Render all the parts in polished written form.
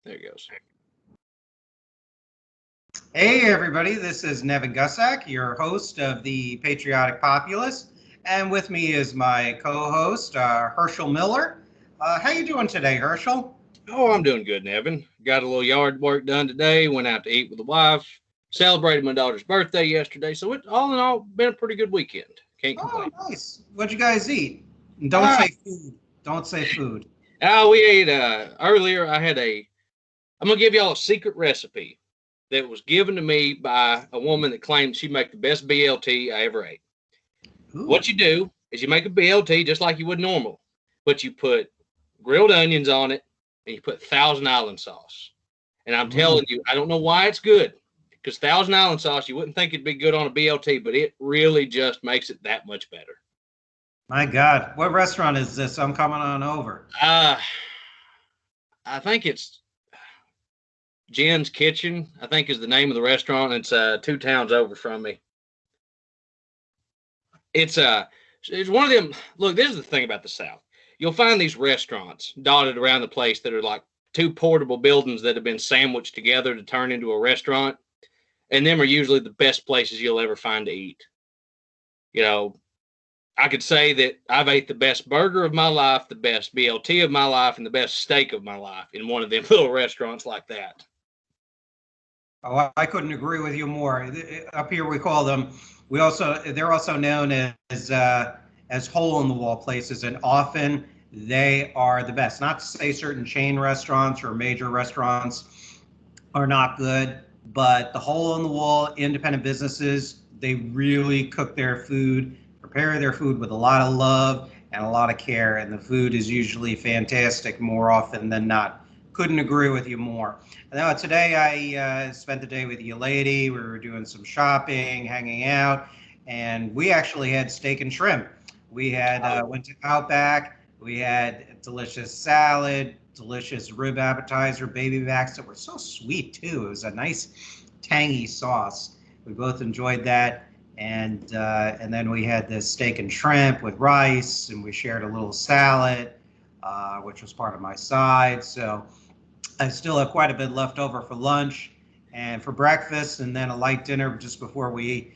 There it goes. Hey, everybody, this is Nevin Gusak, your host of the Patriotic Populace, and with me is my co-host, Herschell Miller. How you doing today, Herschel? Oh, I'm doing good, Nevin. Got a little yard work done today. Went out to eat with the wife. Celebrated my daughter's birthday yesterday. So it all in all been a pretty good weekend. Can't Oh, complain. nice. What'd you guys eat? And don't Ah, say food. Don't say food. we ate earlier. I'm gonna give y'all a secret recipe that was given to me by a woman that claimed she make the best BLT I ever ate. Ooh. What you do is you make a BLT just like you would normal, but you put grilled onions on it and you put Thousand Island sauce. And I'm Mm. telling you, I don't know why it's good because Thousand Island sauce, you wouldn't think it'd be good on a BLT, but it really just makes it that much better. My God, what restaurant is this? I'm coming on over. Uh, I think it's Jen's Kitchen, I think is the name of the restaurant. It's 2 towns over from me. It's it's one of them. Look, this is the thing about the South. You'll find these restaurants dotted around the place that are like two portable buildings that have been sandwiched together to turn into a restaurant, and them are usually the best places you'll ever find to eat. You know, I could say that I've ate the best burger of my life, the best BLT of my life, and the best steak of my life in one of them little restaurants like that. Oh, I couldn't agree with you more. Up here, we call them. They're also known as hole in the wall places, and often they are the best. Not to say certain chain restaurants or major restaurants are not good, but the hole in the wall independent businesses, they really cook their food, prepare their food with a lot of love and a lot of care, and the food is usually fantastic more often than not. Couldn't agree with you more. Now, today I spent the day with you lady. We were doing some shopping, hanging out, and we actually had steak and shrimp. We had Oh, went to Outback. We had delicious salad, delicious rib appetizer, baby backs that were so sweet too. It was a nice tangy sauce. We both enjoyed that, and then we had this steak and shrimp with rice, and we shared a little salad, which was part of my side. So I still have quite a bit left over for lunch and for breakfast, and then a light dinner just before we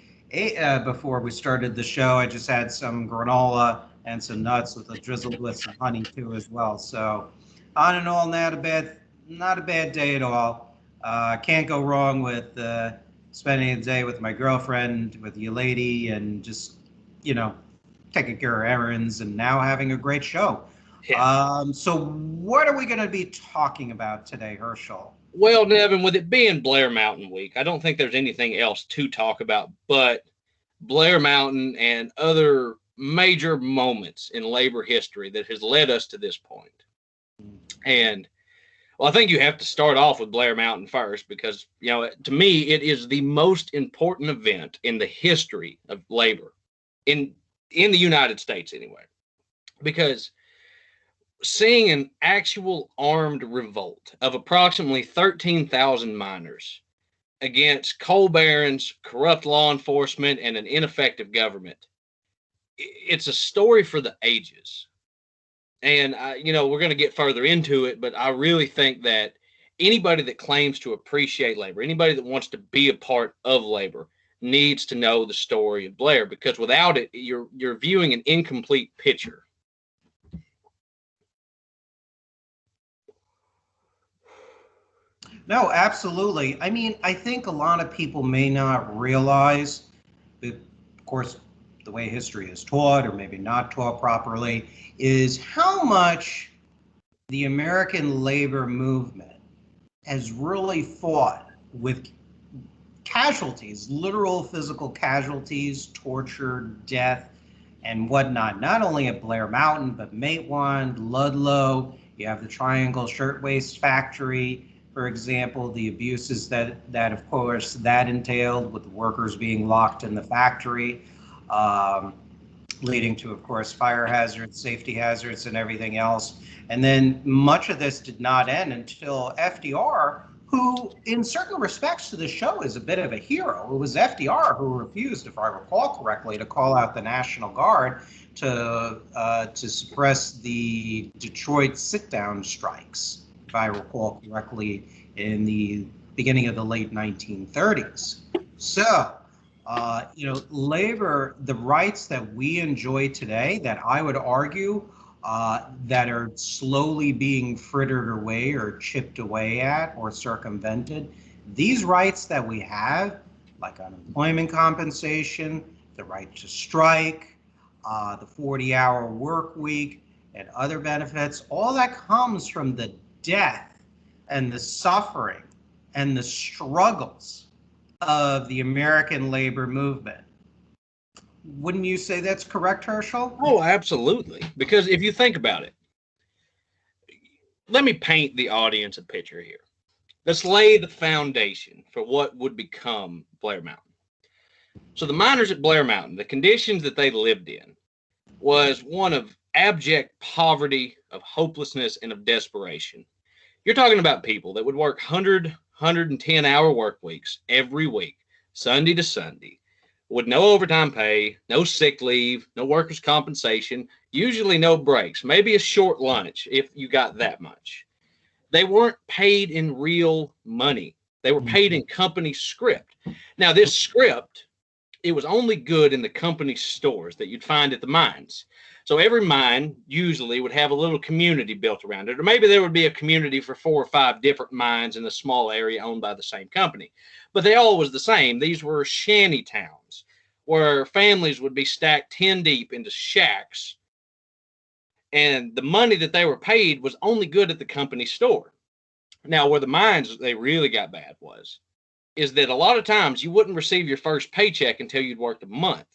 started the show. I just had some granola and some nuts with a drizzled with some honey too as well. So on and all, not a bad day at all. Can't go wrong with spending the day with my girlfriend, with you lady, and just you know taking care of errands, and now having a great show. yeah. So what are we going to be talking about today, Herschel? Well, Nevin, with it being Blair Mountain week, I don't think there's anything else to talk about but Blair Mountain and other major moments in labor history that has led us to this point. And well, I think you have to start off with Blair Mountain first because, to me, it is the most important event in the history of labor in in the United States anyway. Because seeing an actual armed revolt of approximately 13,000 miners against coal barons, corrupt law enforcement, and an ineffective government, it's a story for the ages. And we're going to get further into it, but I really think that anybody that claims to appreciate labor, anybody that wants to be a part of labor, needs to know the story of Blair because without it, you're viewing an incomplete picture. No, absolutely. I mean, I think a lot of people may not realize that, of course, the way history is taught, or maybe not taught properly, is how much the American labor movement has really fought with casualties, literal physical casualties, torture, death, and whatnot. Not only at Blair Mountain, but Matewan, Ludlow. You have the Triangle Shirtwaist Factory, for example, the abuses that of course that entailed with the workers being locked in the factory, um, leading to, of course, fire hazards, safety hazards, and everything else. And then much of this did not end until FDR, who, in certain respects to the show, is a bit of a hero. It was FDR who refused, if I recall correctly, to call out the National Guard to suppress the Detroit sit-down strikes. if I recall correctly, in the beginning of the late 1930s. So, labor, the rights that we enjoy today, that I would argue that are slowly being frittered away or chipped away at or circumvented, these rights that we have, like unemployment compensation, the right to strike, the 40-hour work week, and other benefits, all that comes from the death and the suffering and the struggles of the American labor movement. Wouldn't you say that's correct, Herschel? Oh, absolutely. Because if you think about it, let me paint the audience a picture here. Let's lay the foundation for what would become Blair Mountain. So the miners at Blair Mountain, the conditions that they lived in was one of abject poverty, of hopelessness, and of desperation. You're talking about people that would work 110-hour work weeks every week, Sunday to Sunday, with no overtime pay, no sick leave, no workers' compensation, usually no breaks, maybe a short lunch if you got that much. They weren't paid in real money. They were paid in company script. Now, this script, it was only good in the company stores that you'd find at the mines. So every mine usually would have a little community built around it, or maybe there would be a community for 4 or 5 different mines in a small area owned by the same company. But they all was the same. These were shanty towns where families would be stacked 10 deep into shacks, and the money that they were paid was only good at the company store. Now, where the mines they really got bad is that a lot of times you wouldn't receive your first paycheck until you'd worked a month.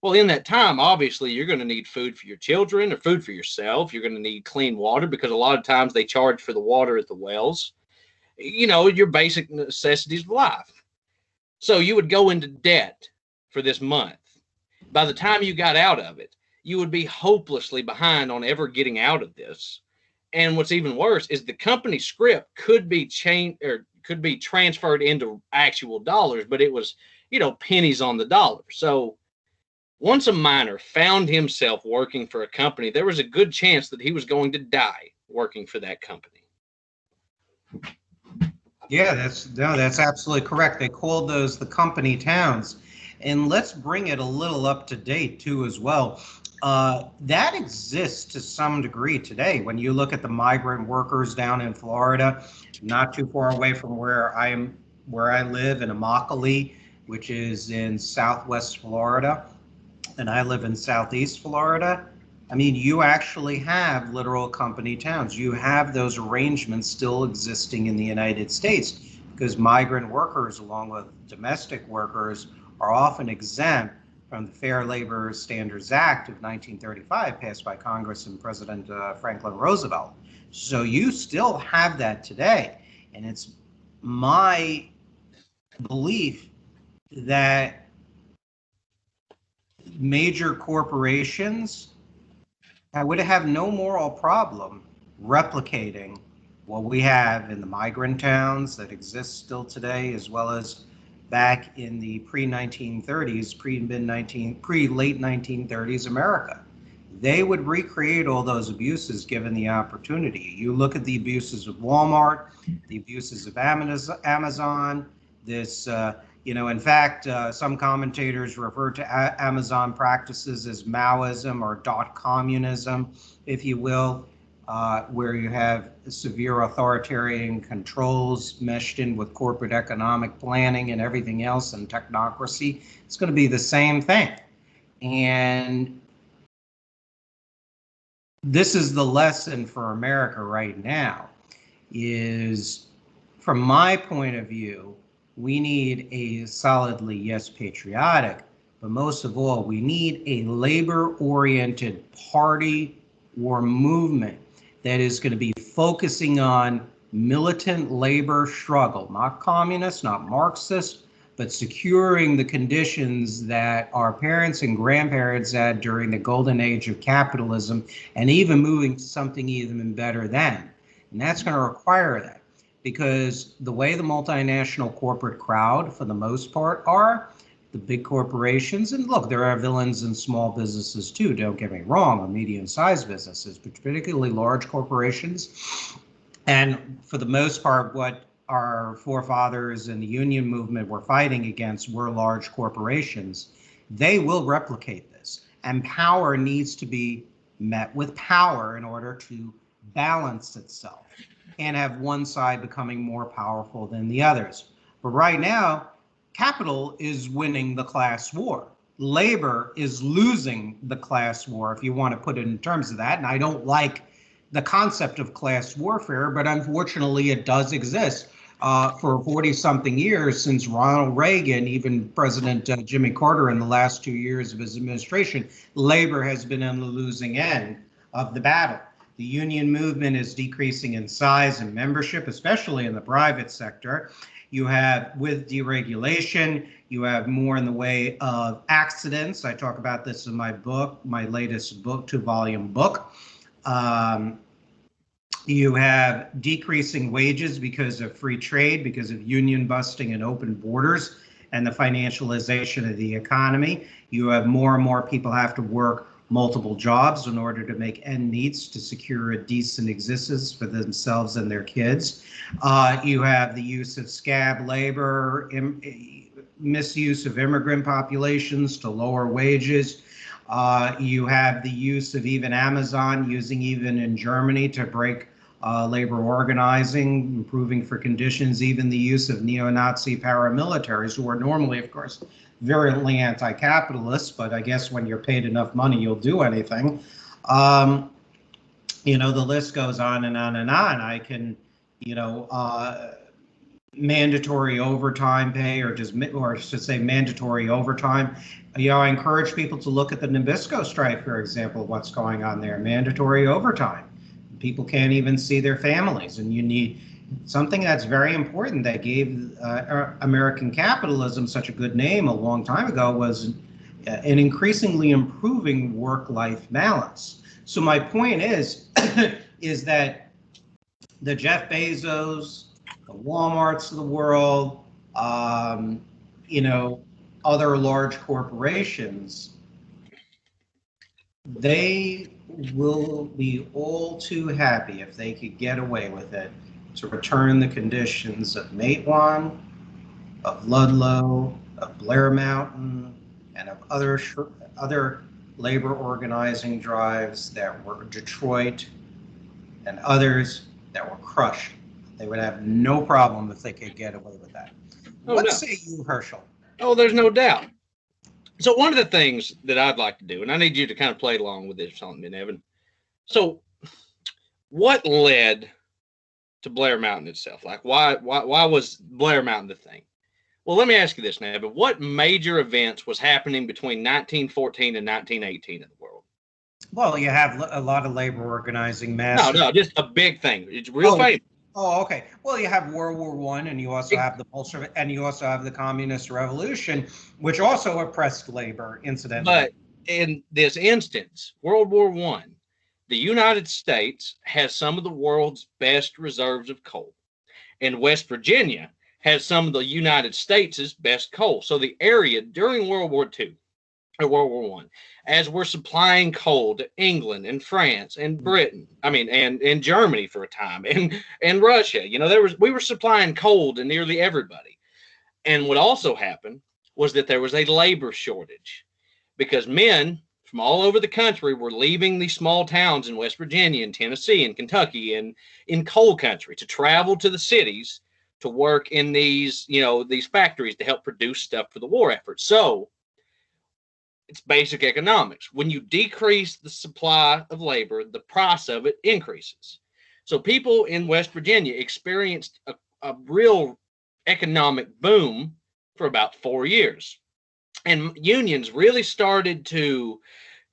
Well, in that time, obviously, you're going to need food for your children or food for yourself. You're going to need clean water because a lot of times they charge for the water at the wells. Your basic necessities of life. So you would go into debt for this month. By the time you got out of it, you would be hopelessly behind on ever getting out of this. And what's even worse is the company script could be changed or could be transferred into actual dollars, but it was, pennies on the dollar. So once a miner found himself working for a company, there was a good chance that he was going to die working for that company. Yeah, that's absolutely correct. They called those the company towns. And let's bring it a little up to date too as well. That exists to some degree today. When you look at the migrant workers down in Florida, not too far away from where I live in Immokalee, which is in Southwest Florida, and I live in Southeast Florida. I mean, you actually have literal company towns. You have those arrangements still existing in the United States because migrant workers, along with domestic workers, are often exempt from the Fair Labor Standards Act of 1935, passed by Congress and President Franklin Roosevelt. So you still have that today. And it's my belief that major corporations would have no moral problem replicating what we have in the migrant towns that exist still today, as well as back in the pre-1930s, pre-late 1930s America. They would recreate all those abuses given the opportunity. You look at the abuses of Walmart, the abuses of Amazon, in fact, some commentators refer to Amazon practices as Maoism or .communism, if you will, where you have severe authoritarian controls meshed in with corporate economic planning and everything else and technocracy. It's going to be the same thing. And this is the lesson for America right now, is from my point of view, we need a solidly, yes, patriotic, but most of all, we need a labor-oriented party or movement that is going to be focusing on militant labor struggle, not communist, not Marxist, but securing the conditions that our parents and grandparents had during the golden age of capitalism, and even moving to something even better than. And that's going to require that, because the way the multinational corporate crowd, for the most part, are the big corporations, and look, there are villains in small businesses too, don't get me wrong, or medium-sized businesses, but particularly large corporations And for the most part, what our forefathers in the union movement were fighting against were large corporations. They will replicate this. And power needs to be met with power in order to balance itself and have one side becoming more powerful than the others. But right now, capital is winning the class war. Labor is losing the class war, if you want to put it in terms of that. And I don't like the concept of class warfare, but unfortunately it does exist. For 40-something years, since Ronald Reagan, even President Jimmy Carter in the last 2 years of his administration, labor has been on the losing end of the battle. The union movement is decreasing in size and membership, especially in the private sector. You have, with deregulation, you have more in the way of accidents. I talk about this in my book, my latest book, 2-volume book. You have decreasing wages because of free trade, because of union busting and open borders and the financialization of the economy. You have more and more people have to work multiple jobs in order to make ends meet to secure a decent existence for themselves and their kids. You have the use of scab labor, misuse of immigrant populations to lower wages. You have the use of even Amazon using even in Germany to break labor organizing, improving for conditions, even the use of neo-Nazi paramilitaries, who are normally, of course, virulently anti-capitalist, but I guess when you're paid enough money, you'll do anything. The list goes on and on and on. I can, mandatory overtime pay, or I should say mandatory overtime. I encourage people to look at the Nabisco strike, for example, what's going on there. Mandatory overtime. People can't even see their families, and you need something that's very important that gave American capitalism such a good name a long time ago was an increasingly improving work-life balance. So my point is, is that the Jeff Bezos, the Walmarts of the world, other large corporations, they will be all too happy if they could get away with it to return the conditions of Matewan, of Ludlow, of Blair Mountain, and of other labor organizing drives that were Detroit and others that were crushed. They would have no problem if they could get away with that. What say you, Herschell? Oh, there's no doubt. So one of the things that I'd like to do, and I need you to kind of play along with this on me, Nevin. So what led to Blair Mountain itself? Like why was Blair Mountain the thing? Well, let me ask you this, Nevin. What major events was happening between 1914 and 1918 in the world? Well, you have a lot of labor organizing mass. No, just a big thing. It's real famous. Oh, okay. Well, you have World War I, and you also have the Bolshevik, and you also have the Communist Revolution, which also oppressed labor, incidentally. But in this instance, World War I, the United States has some of the world's best reserves of coal, and West Virginia has some of the United States' best coal. So the area during World War II, or World War I, as we're supplying coal to England and France and Britain, and Germany for a time, and Russia, we were supplying coal to nearly everybody. And what also happened was that there was a labor shortage because men from all over the country were leaving these small towns in West Virginia and Tennessee and Kentucky and in coal country to travel to the cities to work in these factories to help produce stuff for the war effort. So it's basic economics. When you decrease the supply of labor, the price of it increases. So people in West Virginia experienced a real economic boom for about 4 years. And unions really started to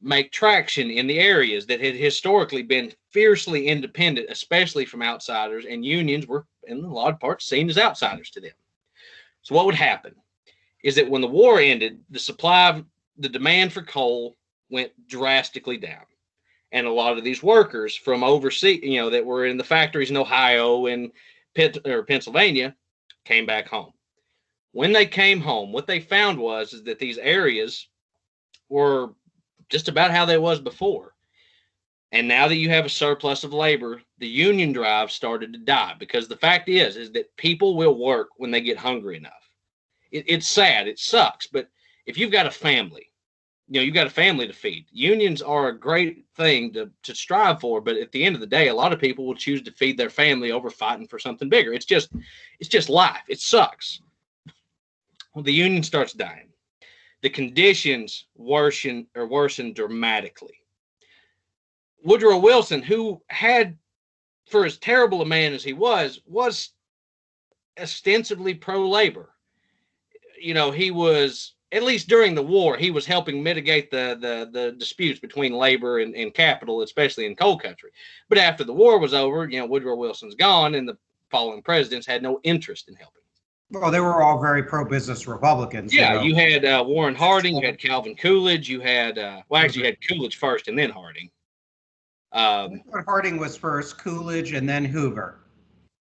make traction in the areas that had historically been fiercely independent, especially from outsiders, and unions were, in a lot of parts, seen as outsiders to them. So what would happen is that when the war ended, the demand for coal went drastically down. And a lot of these workers from overseas, that were in the factories in Ohio and Pennsylvania, came back home. When they came home, what they found is that these areas were just about how they was before. And now that you have a surplus of labor, the union drive started to die, because the fact is that people will work when they get hungry enough. It's sad. It sucks. But if you've got a family, you've got a family to feed. Unions are a great thing to strive for. But at the end of the day, a lot of people will choose to feed their family over fighting for something bigger. It's just life. It sucks. Well, the union starts dying. The conditions worsen dramatically. Woodrow Wilson, who had, for as terrible a man as he was ostensibly pro-labor. He was, at least during the war, he was helping mitigate the disputes between labor and capital, especially in coal country. But after the war was over, Woodrow Wilson's gone, and the following presidents had no interest in helping. Well, they were all very pro-business Republicans. Yeah, you had Warren Harding, you had Calvin Coolidge, you had, you had Coolidge first and then Harding. Harding was first, Coolidge, and then Hoover.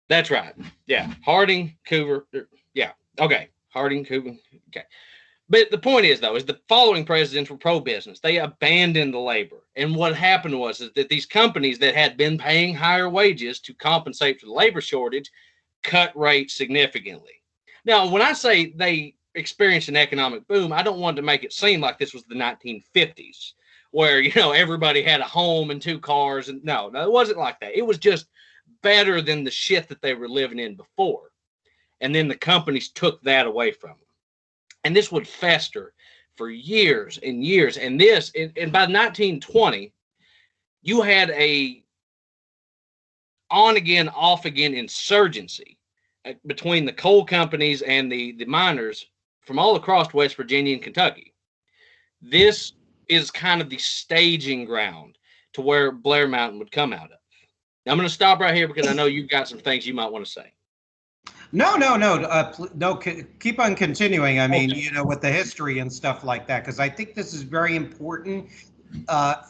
That's right. Yeah, Harding, Hoover. Yeah, okay. Harding, Hoover. Okay. But the point is, though, is the following presidents were pro-business. They abandoned the labor. And what happened was that these companies that had been paying higher wages to compensate for the labor shortage cut rates significantly. Now, when I say they experienced an economic boom, I don't want to make it seem like this was the 1950s, where, everybody had a home and 2 cars. And no, it wasn't like that. It was just better than the shit that they were living in before. And then the companies took that away from them. And this would fester for years and years. And by 1920, you had a on-again, off-again insurgency between the coal companies and the miners from all across West Virginia and Kentucky. This is kind of the staging ground to where Blair Mountain would come out of. Now, I'm going to stop right here because I know you've got some things you might want to say. No. Keep on continuing. I mean, okay. With the history and stuff like that, because I think this is very important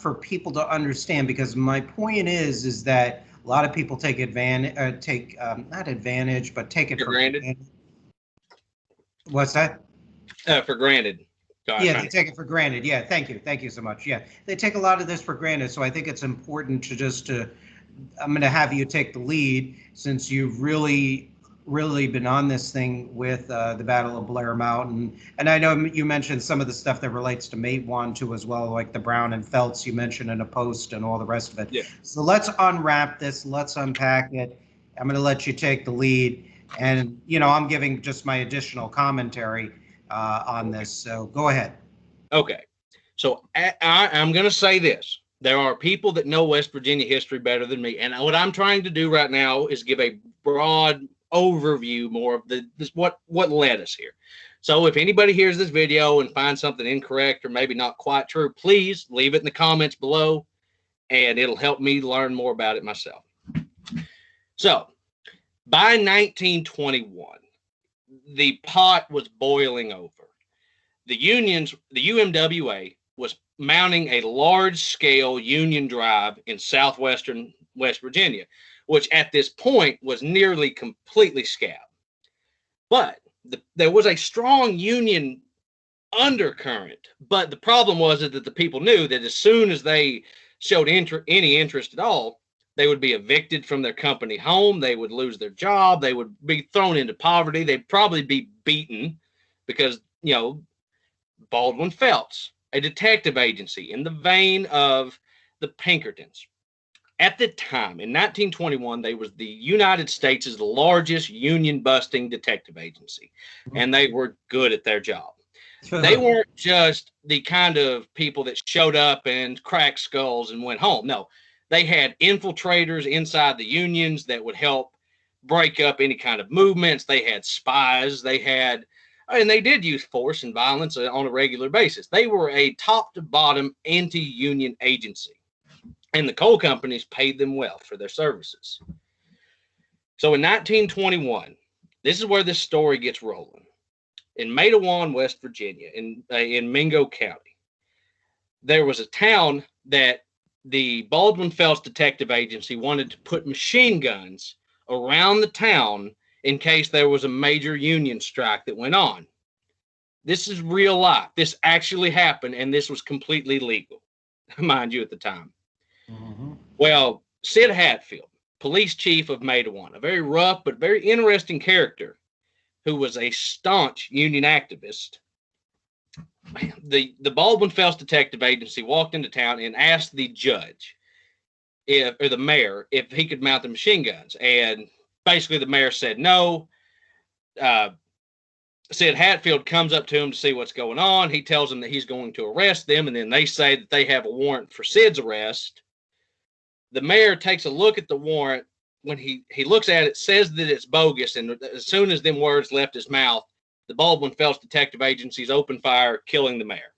for people to understand. Because my point is that a lot of people take advantage, not advantage, but take it for granted. What's that? For granted. Yeah, they take it for granted. Yeah, thank you so much. Yeah, they take a lot of this for granted. So I think it's important to I'm going to have you take the lead, since you've really been on this thing with the Battle of Blair Mountain. And I know you mentioned some of the stuff that relates to Matewan too as well, like the Brown and Felts you mentioned in a post and all the rest of it. Yeah. So let's unwrap this. Let's unpack it. I'm going to let you take the lead. And, I'm giving just my additional commentary on this. So go ahead. Okay. So I'm going to say this. There are people that know West Virginia history better than me. And what I'm trying to do right now is give a broad overview more of what led us here. So if anybody hears this video and finds something incorrect or maybe not quite true, please leave it in the comments below, and it'll help me learn more about it myself. So by 1921, the pot was boiling over. The UMWA was mounting a large-scale union drive in southwestern West Virginia, which at this point was nearly completely scabbed. But there was a strong union undercurrent. But the problem was that the people knew that as soon as they showed any interest at all, they would be evicted from their company home. They would lose their job. They would be thrown into poverty. They'd probably be beaten because, Baldwin Felts, a detective agency in the vein of the Pinkertons. At the time, in 1921, they was the United States' largest union-busting detective agency, and they were good at their job. They weren't just the kind of people that showed up and cracked skulls and went home. No, they had infiltrators inside the unions that would help break up any kind of movements. They had spies. And they did use force and violence on a regular basis. They were a top-to-bottom anti-union agency. And the coal companies paid them well for their services. So in 1921, this is where this story gets rolling. In Matewan, West Virginia, in Mingo County, there was a town that the Baldwin Felts Detective Agency wanted to put machine guns around the town in case there was a major union strike that went on. This is real life. This actually happened, and this was completely legal, mind you, at the time. Mm-hmm. Well, Sid Hatfield, police chief of Matewan, a very rough but very interesting character who was a staunch union activist. The Baldwin Fells Detective Agency walked into town and asked the judge, or the mayor, if he could mount the machine guns. And basically the mayor said no. Sid Hatfield comes up to him to see what's going on. He tells them that he's going to arrest them, and then they say that they have a warrant for Sid's arrest. The mayor takes a look at the warrant. When he looks at it, says that it's bogus, and as soon as them words left his mouth, the Baldwin Fells Detective Agency's open fire, killing the mayor.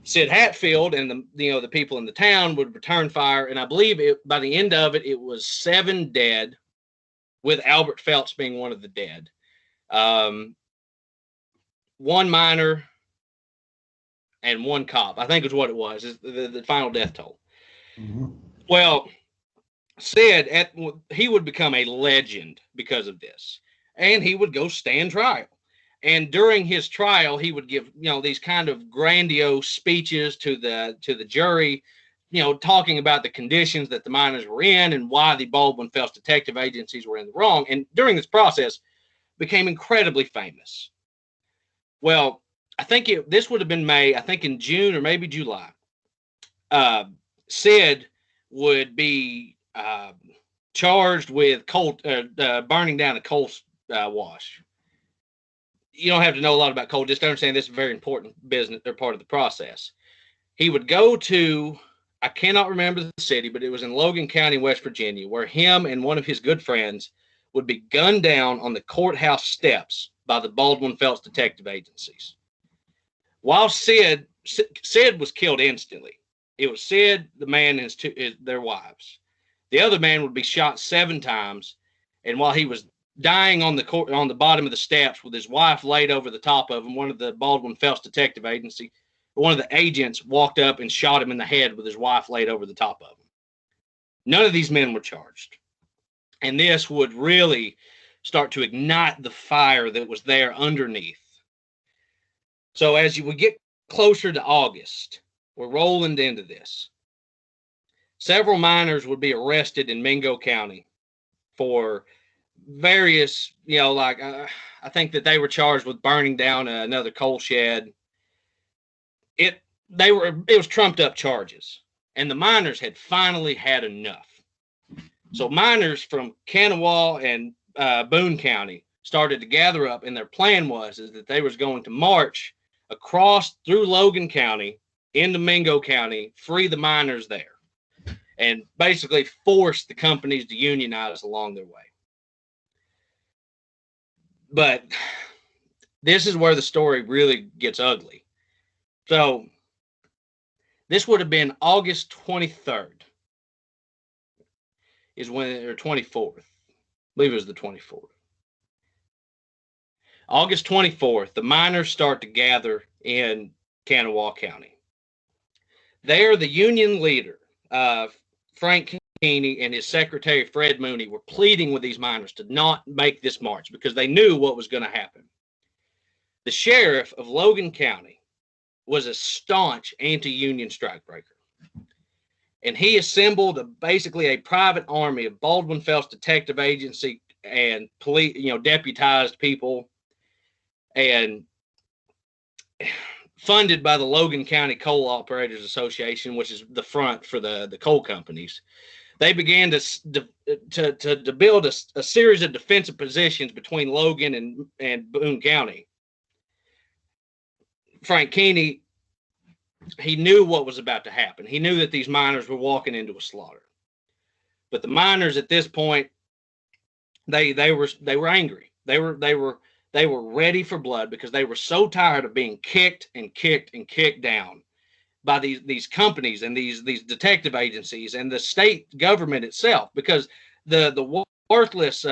Sid Hatfield and the people in the town would return fire, and I believe by the end of it, it was 7 dead, with Albert Phelps being one of the dead. 1 minor and 1 cop, I think is what it was, is the final death toll. Mm-hmm. Well, Sid, he would become a legend because of this, and he would go stand trial. And during his trial, he would give these kind of grandiose speeches to the jury, talking about the conditions that the miners were in and why the Baldwin Fells Detective Agencies were in the wrong. And during this process, became incredibly famous. Well, I think this would have been May. I think in June or maybe July, Sid would be charged with burning down a coal wash. You don't have to know a lot about coal. Just understand this is a very important business or part of the process. He would go to, I cannot remember the city, but it was in Logan County, West Virginia, where him and one of his good friends would be gunned down on the courthouse steps by the Baldwin Fells Detective Agencies. While Sid was killed instantly. It was Sid, the man, and their wives. The other man would be shot 7 times, and while he was dying on the bottom of the steps with his wife laid over the top of him, one of the Baldwin Fells Detective Agency, one of the agents walked up and shot him in the head with his wife laid over the top of him. None of these men were charged. And this would really start to ignite the fire that was there underneath. So as you would get closer to August, we're rolling into this. Several miners would be arrested in Mingo County for various, I think that they were charged with burning down another coal shed. It was trumped up charges, and the miners had finally had enough. So miners from Kanawha and Boone County started to gather up, and their plan was that they was going to march across through Logan County into Mingo County, free the miners there, and basically force the companies to unionize along their way. But this is where the story really gets ugly. So this would have been August 23rd or 24th. I believe it was the 24th. August 24th, the miners start to gather in Kanawha County. There, the union leader, Frank Keeney, and his secretary, Fred Mooney, were pleading with these miners to not make this march because they knew what was going to happen. The sheriff of Logan County was a staunch anti-union strikebreaker. And he assembled basically a private army of Baldwin Fells Detective Agency and police, deputized people, and funded by the Logan County Coal Operators Association, which is the front for the coal companies. They began to build a series of defensive positions between Logan and Boone County. Frank Keeney, he knew what was about to happen. He knew that these miners were walking into a slaughter. But the miners at this point, they were angry. They were ready for blood because they were so tired of being kicked and kicked and kicked down by these companies and these detective agencies and the state government itself, because the worthless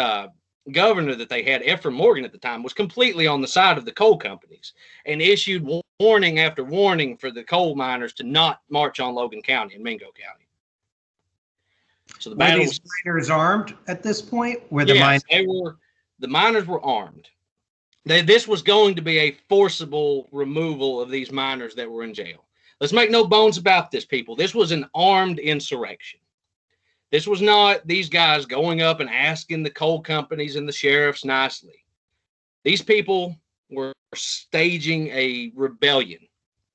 governor that they had, Ephraim Morgan at the time, was completely on the side of the coal companies and issued warning after warning for the coal miners to not march on Logan County and Mingo County. So the battle these miners armed at this point? The miners were armed. This was going to be a forcible removal of these miners that were in jail. Let's make no bones about this, people. This was an armed insurrection. This was not these guys going up and asking the coal companies and the sheriffs nicely. These people were staging a rebellion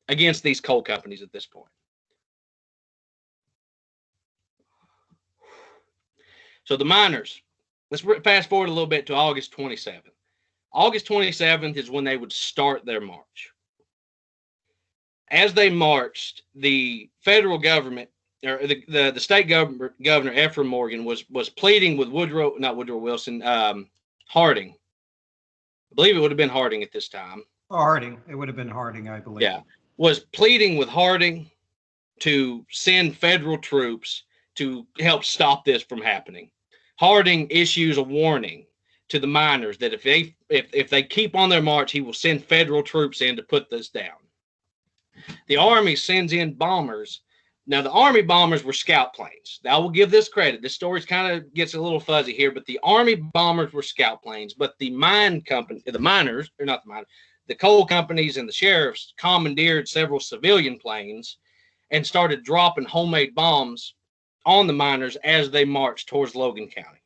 against these coal companies at this point. So the miners, let's fast forward a little bit to August 27th. August 27th is when they would start their march. As they marched, the federal government, or the state governor Ephraim Morgan was pleading with Harding. I believe it would have been Harding at this time. Harding. It would have been Harding, I believe. Yeah. Was pleading with Harding to send federal troops to help stop this from happening. Harding issues a warning to the miners that if they keep on their march, he will send federal troops in to put this down. The Army sends in bombers. Now, the Army bombers were scout planes. I will give this credit. This story kind of gets a little fuzzy here, but the Army bombers were scout planes. But the the coal companies and the sheriffs commandeered several civilian planes and started dropping homemade bombs on the miners as they marched towards Logan County.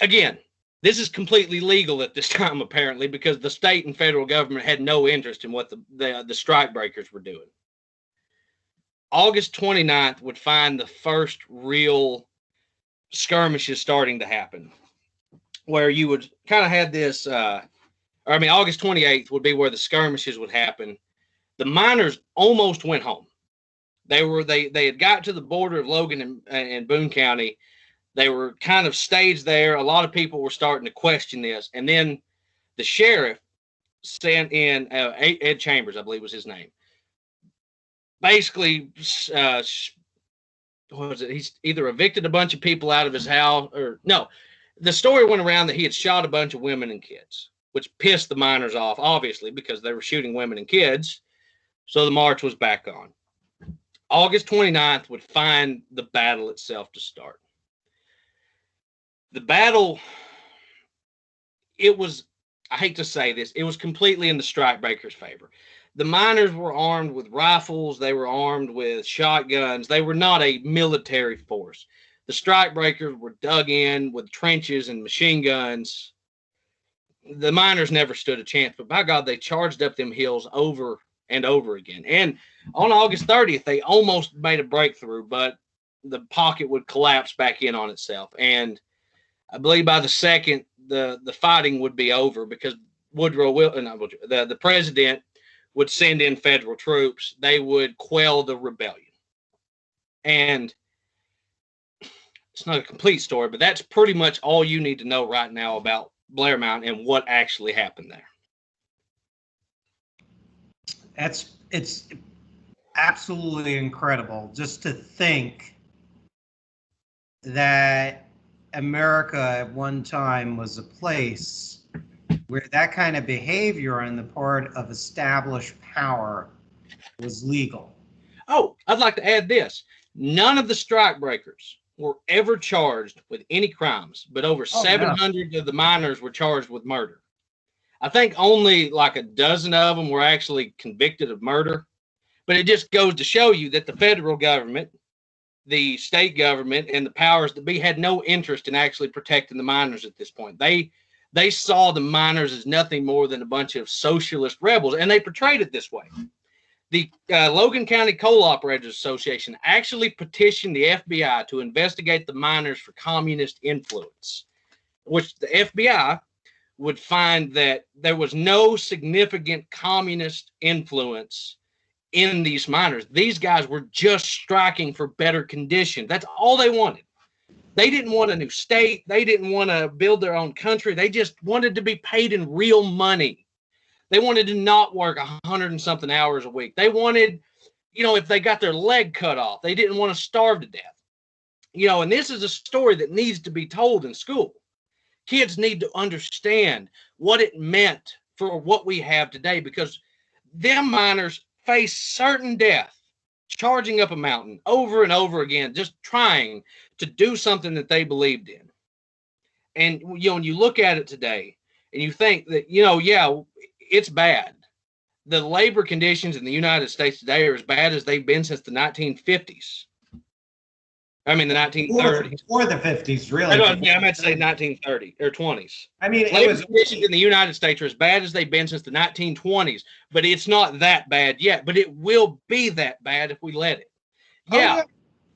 Again, this is completely legal at this time, apparently, because the state and federal government had no interest in what the strike breakers were doing. August 29th would find the first real skirmishes starting to happen, where you would kind of have this, August 28th would be where the skirmishes would happen. The miners almost went home. They had got to the border of Logan and Boone County. They were kind of staged there. A lot of people were starting to question this. And then the sheriff sent in Ed Chambers, I believe was his name. Basically, he's either evicted a bunch of people out of his house or no. The story went around that he had shot a bunch of women and kids, which pissed the miners off, obviously, because they were shooting women and kids. So the march was back on. August 29th would find the battle itself to start. The battle, I hate to say this, it was completely in the strikebreakers' favor. The miners were armed with rifles. They were armed with shotguns. They were not a military force. The strikebreakers were dug in with trenches and machine guns. The miners never stood a chance, but by God, they charged up them hills over and over again. And on August 30th, they almost made a breakthrough, but the pocket would collapse back in on itself. And I believe by the second, the fighting would be over because the president would send in federal troops. They would quell the rebellion. And it's not a complete story, but that's pretty much all you need to know right now about Blair Mountain and what actually happened there. It's absolutely incredible just to think that America at one time was a place where that kind of behavior on the part of established power was legal. Oh, I'd like to add this. None of the strikebreakers were ever charged with any crimes, but over 700 of the miners were charged with murder. I think only like a dozen of them were actually convicted of murder, but it just goes to show you that the federal government, the state government, and the powers that be had no interest in actually protecting the miners at this point. They saw the miners as nothing more than a bunch of socialist rebels, and they portrayed it this way. The Logan County Coal Operators Association actually petitioned the FBI to investigate the miners for communist influence, which the FBI would find that there was no significant communist influence in these miners. These guys were just striking for better conditions. That's all they wanted. They didn't want a new state. They didn't want to build their own country. They just wanted to be paid in real money. They wanted to not work 100 and something hours a week. They wanted, if they got their leg cut off, they didn't want to starve to death. And this is a story that needs to be told in school. Kids need to understand what it meant for what we have today, because them miners face certain death charging up a mountain over and over again, just trying to do something that they believed in. And, when you look at it today and you think that, it's bad the labor conditions in the United States today are as bad as they've been since the 1950s. I mean, the 1930s. Before the 50s, really. I meant to say 1930 or 20s. I mean, labor conditions in the United States are as bad as they've been since the 1920s, but it's not that bad yet. But it will be that bad if we let it. Yeah.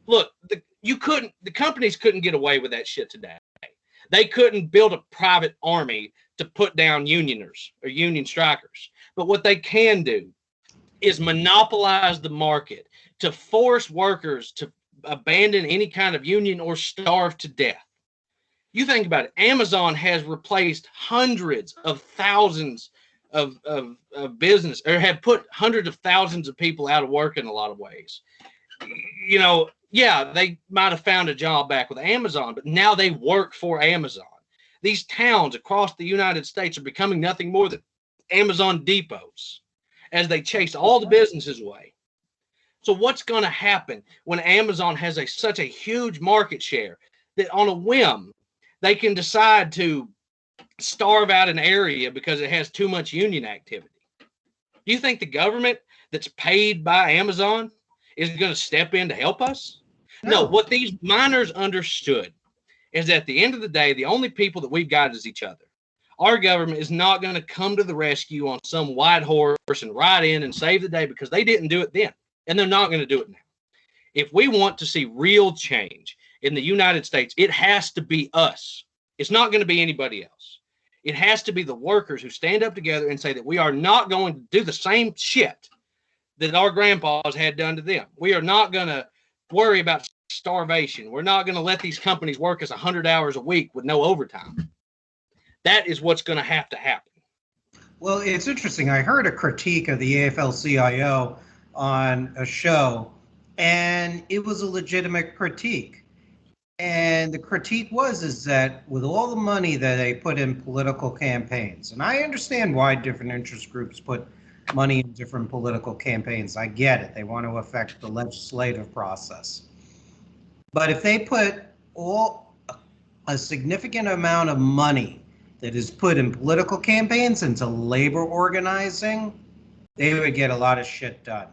Look, the companies couldn't get away with that shit today. They couldn't build a private army to put down unioners or union strikers. But what they can do is monopolize the market to force workers to abandon any kind of union or starve to death. You think about it. Amazon has replaced hundreds of thousands of business, or have put hundreds of thousands of people out of work in a lot of ways. You know, yeah, they might have found a job back with Amazon, but now they work for Amazon. These towns across the United States are becoming nothing more than Amazon depots as they chase all the businesses away. So what's going to happen when Amazon has such a huge market share that on a whim, they can decide to starve out an area because it has too much union activity? Do you think the government that's paid by Amazon is going to step in to help us? No, what these miners understood is that at the end of the day, the only people that we've got is each other. Our government is not going to come to the rescue on some white horse and ride in and save the day, because they didn't do it then, and they're not going to do it now. If we want to see real change in the United States, it has to be us. It's not going to be anybody else. It has to be the workers who stand up together and say that we are not going to do the same shit that our grandpas had done to them. We are not going to worry about starvation. We're not going to let these companies work us 100 hours a week with no overtime. That is what's going to happen. Well, it's interesting. I heard a critique of the Afl-Cio on a show, and it was a legitimate critique. And the critique is that with all the money that they put in political campaigns, and I understand why different interest groups put money in different political campaigns. I get it. They want to affect the legislative process. But if they put a significant amount of money that is put in political campaigns into labor organizing, they would get a lot of shit done.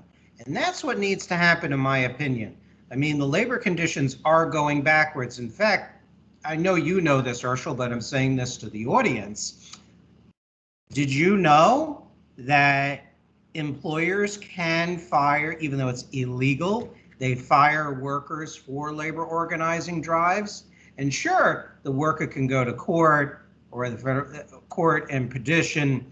And that's what needs to happen, in my opinion. I mean, the labor conditions are going backwards. In fact, I know you know this, Herschell, but I'm saying this to the audience. Did you know that employers can fire, even though it's illegal, they fire workers for labor organizing drives? And sure, the worker can go to court or the federal court and petition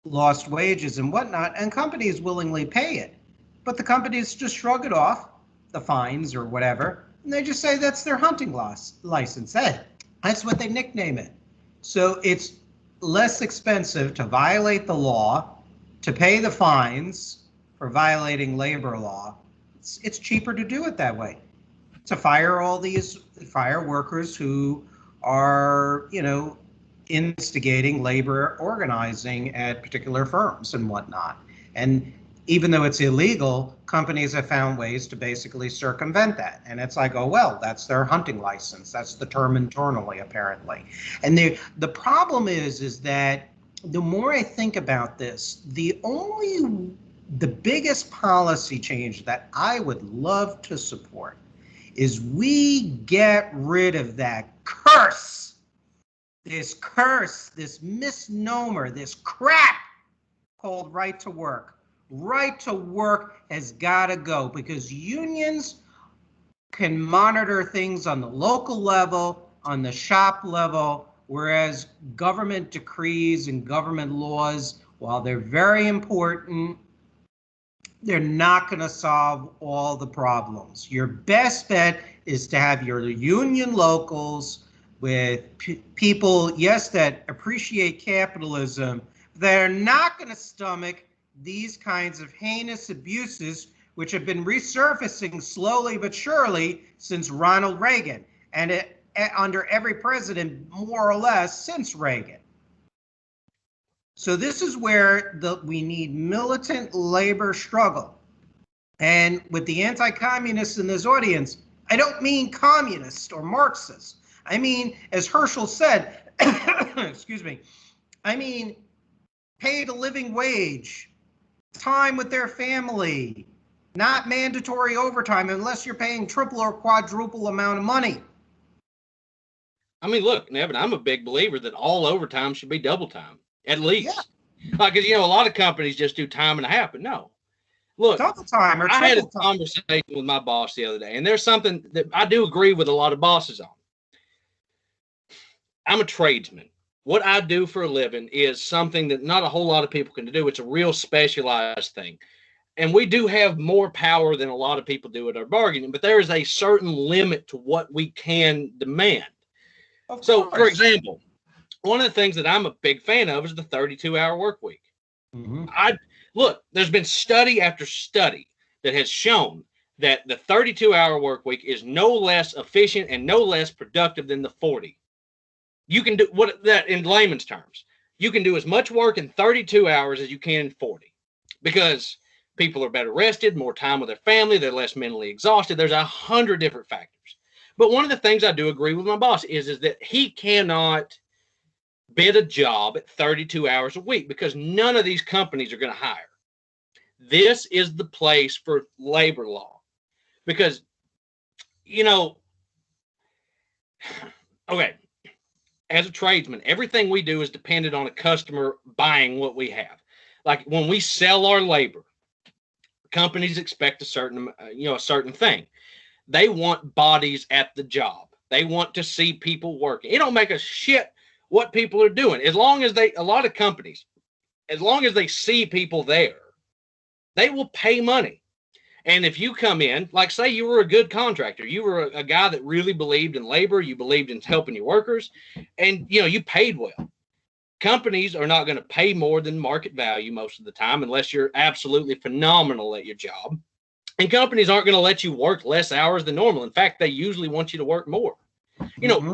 lost wages and whatnot, and companies willingly pay it. But the companies just shrug it off, the fines or whatever, and they just say that's their hunting license. Hey, that's what they nickname it. So it's less expensive to violate the law, to pay the fines for violating labor law. It's cheaper to do it that way. To fire all these workers who are, instigating labor organizing at particular firms and whatnot. And even though it's illegal, companies have found ways to basically circumvent that. And it's like, oh, well, that's their hunting license. That's the term internally, apparently. And the problem is that the more I think about this, the biggest policy change that I would love to support is we get rid of that curse, this misnomer, this crap called right to work. Right to work has got to go, because unions can monitor things on the local level, on the shop level, whereas government decrees and government laws, while they're very important, they're not going to solve all the problems. Your best bet is to have your union locals with people, yes, that appreciate capitalism, that are not going to stomach these kinds of heinous abuses, which have been resurfacing slowly but surely since Ronald Reagan, and under every president, more or less, since Reagan. So this is where we need militant labor struggle. And with the anti-communists in this audience, I don't mean communists or Marxists. I mean, as Herschell said, excuse me, I mean paid a living wage time with their family, not mandatory overtime unless you're paying triple or quadruple amount of money. I mean, look, Nevin, I'm a big believer that all overtime should be double time, at least. Yeah. Like, 'cause, a lot of companies just do time and a half, but no. Look, Double time or I had a triple time. conversation with my boss the other day, and there's something that I do agree with a lot of bosses on. I'm a tradesman. What I do for a living is something that not a whole lot of people can do. It's a real specialized thing. And we do have more power than a lot of people do at our bargaining, but there is a certain limit to what we can demand. So, for example, one of the things that I'm a big fan of is the 32-hour work week. Mm-hmm. Look, there's been study after study that has shown that the 32-hour work week is no less efficient and no less productive than the 40. You can do what that in layman's terms. You can do as much work in 32 hours as you can in 40 because people are better rested, more time with their family, they're less mentally exhausted. There's 100 different factors. But one of the things I do agree with my boss is that he cannot bid a job at 32 hours a week because none of these companies are going to hire. This is the place for labor law because, okay, as a tradesman, everything we do is dependent on a customer buying what we have. Like when we sell our labor, companies expect a certain thing. They want bodies at the job. They want to see people working. It don't make a shit what people are doing. As long as a lot of companies, as long as they see people there, they will pay money. And if you come in, like say you were a good contractor, you were a guy that really believed in labor, you believed in helping your workers, and you paid well. Companies are not going to pay more than market value most of the time unless you're absolutely phenomenal at your job. And companies aren't going to let you work less hours than normal. In fact, they usually want you to work more.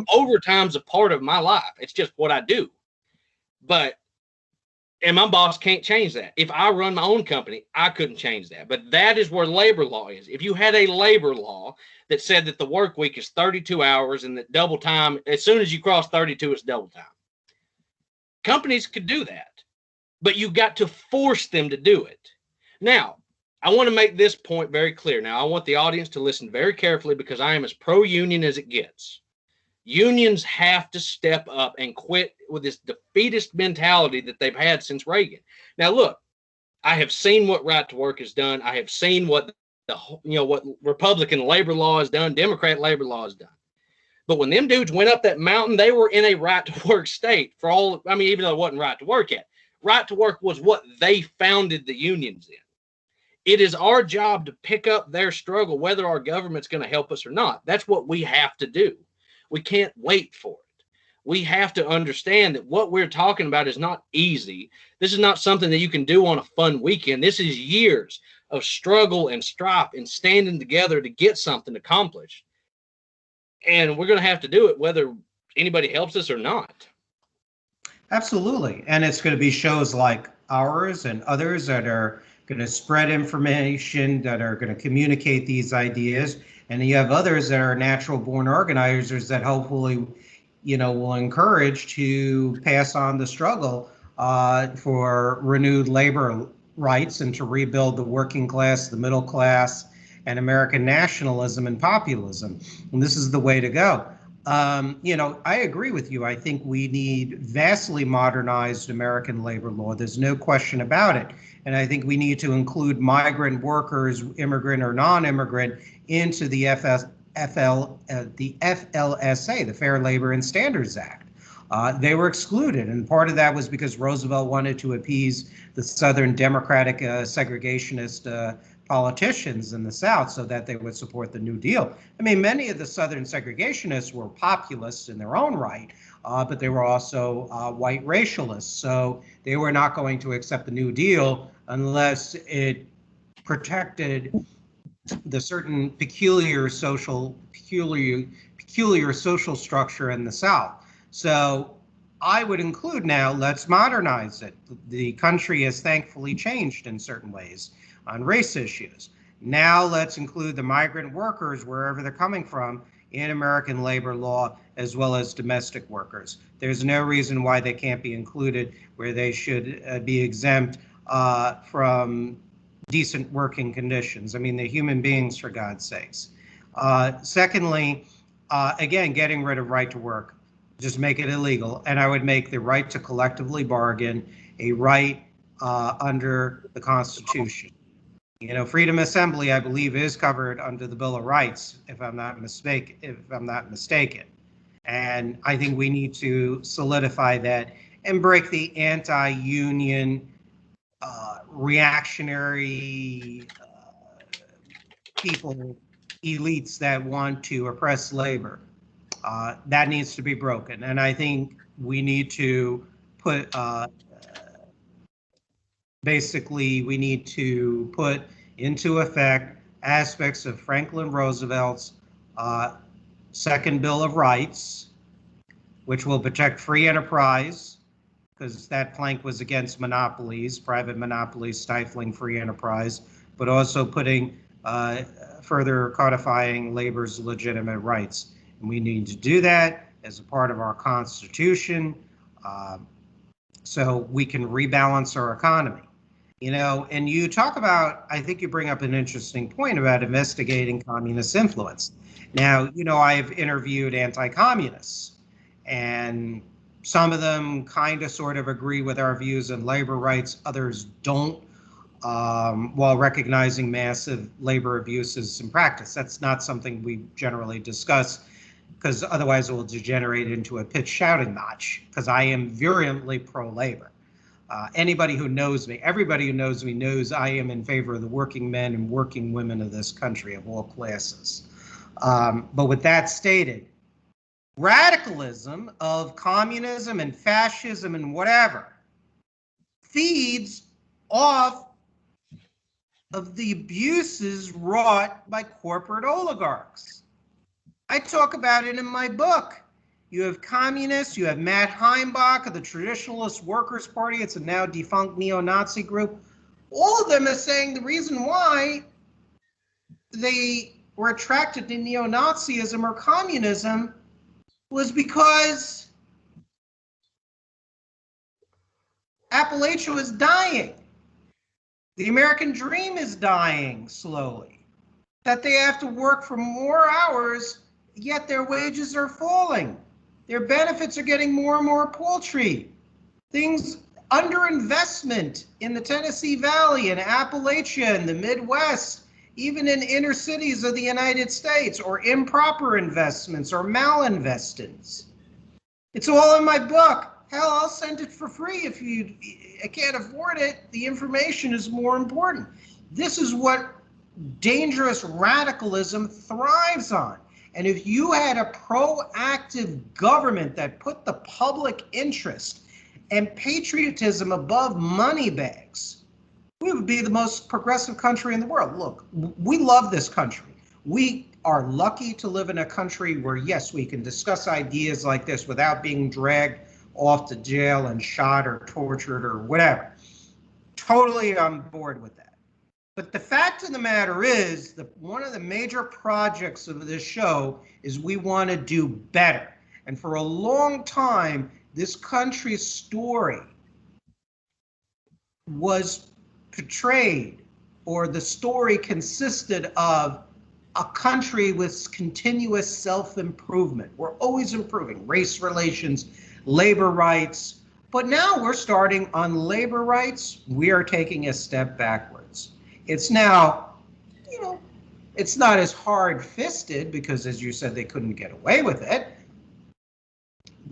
Overtime's a part of my life. It's just what I do. And my boss can't change that. If I run my own company, I couldn't change that. But that is where labor law is. If you had a labor law that said that the work week is 32 hours and that double time, as soon as you cross 32, it's double time. Companies could do that, but you've got to force them to do it. Now, I want to make this point very clear. Now, I want the audience to listen very carefully because I am as pro-union as it gets. Unions have to step up and quit with this defeatist mentality that they've had since Reagan. Now, look, I have seen what right to work has done. I have seen what what Republican labor law has done, Democrat labor law has done. But when them dudes went up that mountain, they were in a right to work state even though it wasn't right to work yet. Right to work was what they founded the unions in. It is our job to pick up their struggle, whether our government's going to help us or not. That's what we have to do. We can't wait for it. We have to understand that what we're talking about is not easy. This is not something that you can do on a fun weekend. This is years of struggle and strife and standing together to get something accomplished. And we're going to have to do it whether anybody helps us or not. Absolutely. And it's going to be shows like ours and others that are going to spread information, that are going to communicate these ideas. And you have others that are natural born organizers that hopefully, will encourage to pass on the struggle for renewed labor rights and to rebuild the working class, the middle class, and American nationalism and populism. And this is the way to go. I agree with you. I think we need vastly modernized American labor law. There's no question about it. And I think we need to include migrant workers, immigrant or non-immigrant, into the FLSA, the Fair Labor and Standards Act. They were excluded, and part of that was because Roosevelt wanted to appease the Southern Democratic segregationist politicians in the South so that they would support the New Deal. I mean, many of the Southern segregationists were populists in their own right, but they were also white racialists. So they were not going to accept the New Deal unless it protected the certain peculiar social structure in the South. So I would include now, let's modernize it. The country has thankfully changed in certain ways on race issues. Now let's include the migrant workers, wherever they're coming from, in American labor law, as well as domestic workers. There's no reason why they can't be included, where they should be exempt from decent working conditions. I mean, they're human beings, for God's sakes. Secondly, again, getting rid of right to work, just make it illegal. And I would make the right to collectively bargain a right under the Constitution. You know, freedom of assembly, I believe, is covered under the Bill of Rights, if I'm not mistaken. And I think we need to solidify that and break the anti-union, reactionary people, elites that want to oppress labor. That needs to be broken. And I think we need to put, basically, we need to put into effect aspects of Franklin Roosevelt's Second Bill of Rights, which will protect free enterprise, because that plank was against monopolies, private monopolies stifling free enterprise, but also putting further codifying labor's legitimate rights. And we need to do that as a part of our Constitution, so we can rebalance our economy. You know, and you talk about, I think you bring up an interesting point about investigating communist influence. Now, you know, I've interviewed anti-communists, and some of them kind of sort of agree with our views on labor rights, others don't, while recognizing massive labor abuses in practice. That's not something we generally discuss, because otherwise it will degenerate into a pitch shouting match, because I am virulently pro-labor. Anybody who knows me, everybody who knows me knows I am in favor of the working men and working women of this country of all classes. But with that stated, radicalism of communism and fascism and whatever feeds off of the abuses wrought by corporate oligarchs. I talk about it in my book. You have communists, you have Matt Heimbach of the Traditionalist Workers' Party. It's a now defunct neo-Nazi group. All of them are saying the reason why they were attracted to neo-Nazism or communism was because Afl-Cio is dying. The American dream is dying slowly. That they have to work for more hours, yet their wages are falling. Their benefits are getting more and more paltry. Things, underinvestment in the Tennessee Valley and Appalachia and the Midwest, even in inner cities of the United States, or improper investments or malinvestments. It's all in my book. Hell, I'll send it for free if you can't afford it. The information is more important. This is what dangerous radicalism thrives on. And if you had a proactive government that put the public interest and patriotism above money bags, we would be the most progressive country in the world. Look, we love this country. We are lucky to live in a country where, yes, we can discuss ideas like this without being dragged off to jail and shot or tortured or whatever. Totally on board with that. But the fact of the matter is that one of the major projects of this show is we want to do better. And for a long time, this country's story was portrayed, or the story consisted of a country with continuous self-improvement. We're always improving race relations, labor rights. But now we're starting on labor rights. We are taking a step backwards. It's now, you know, it's not as hard-fisted because, as you said, they couldn't get away with it.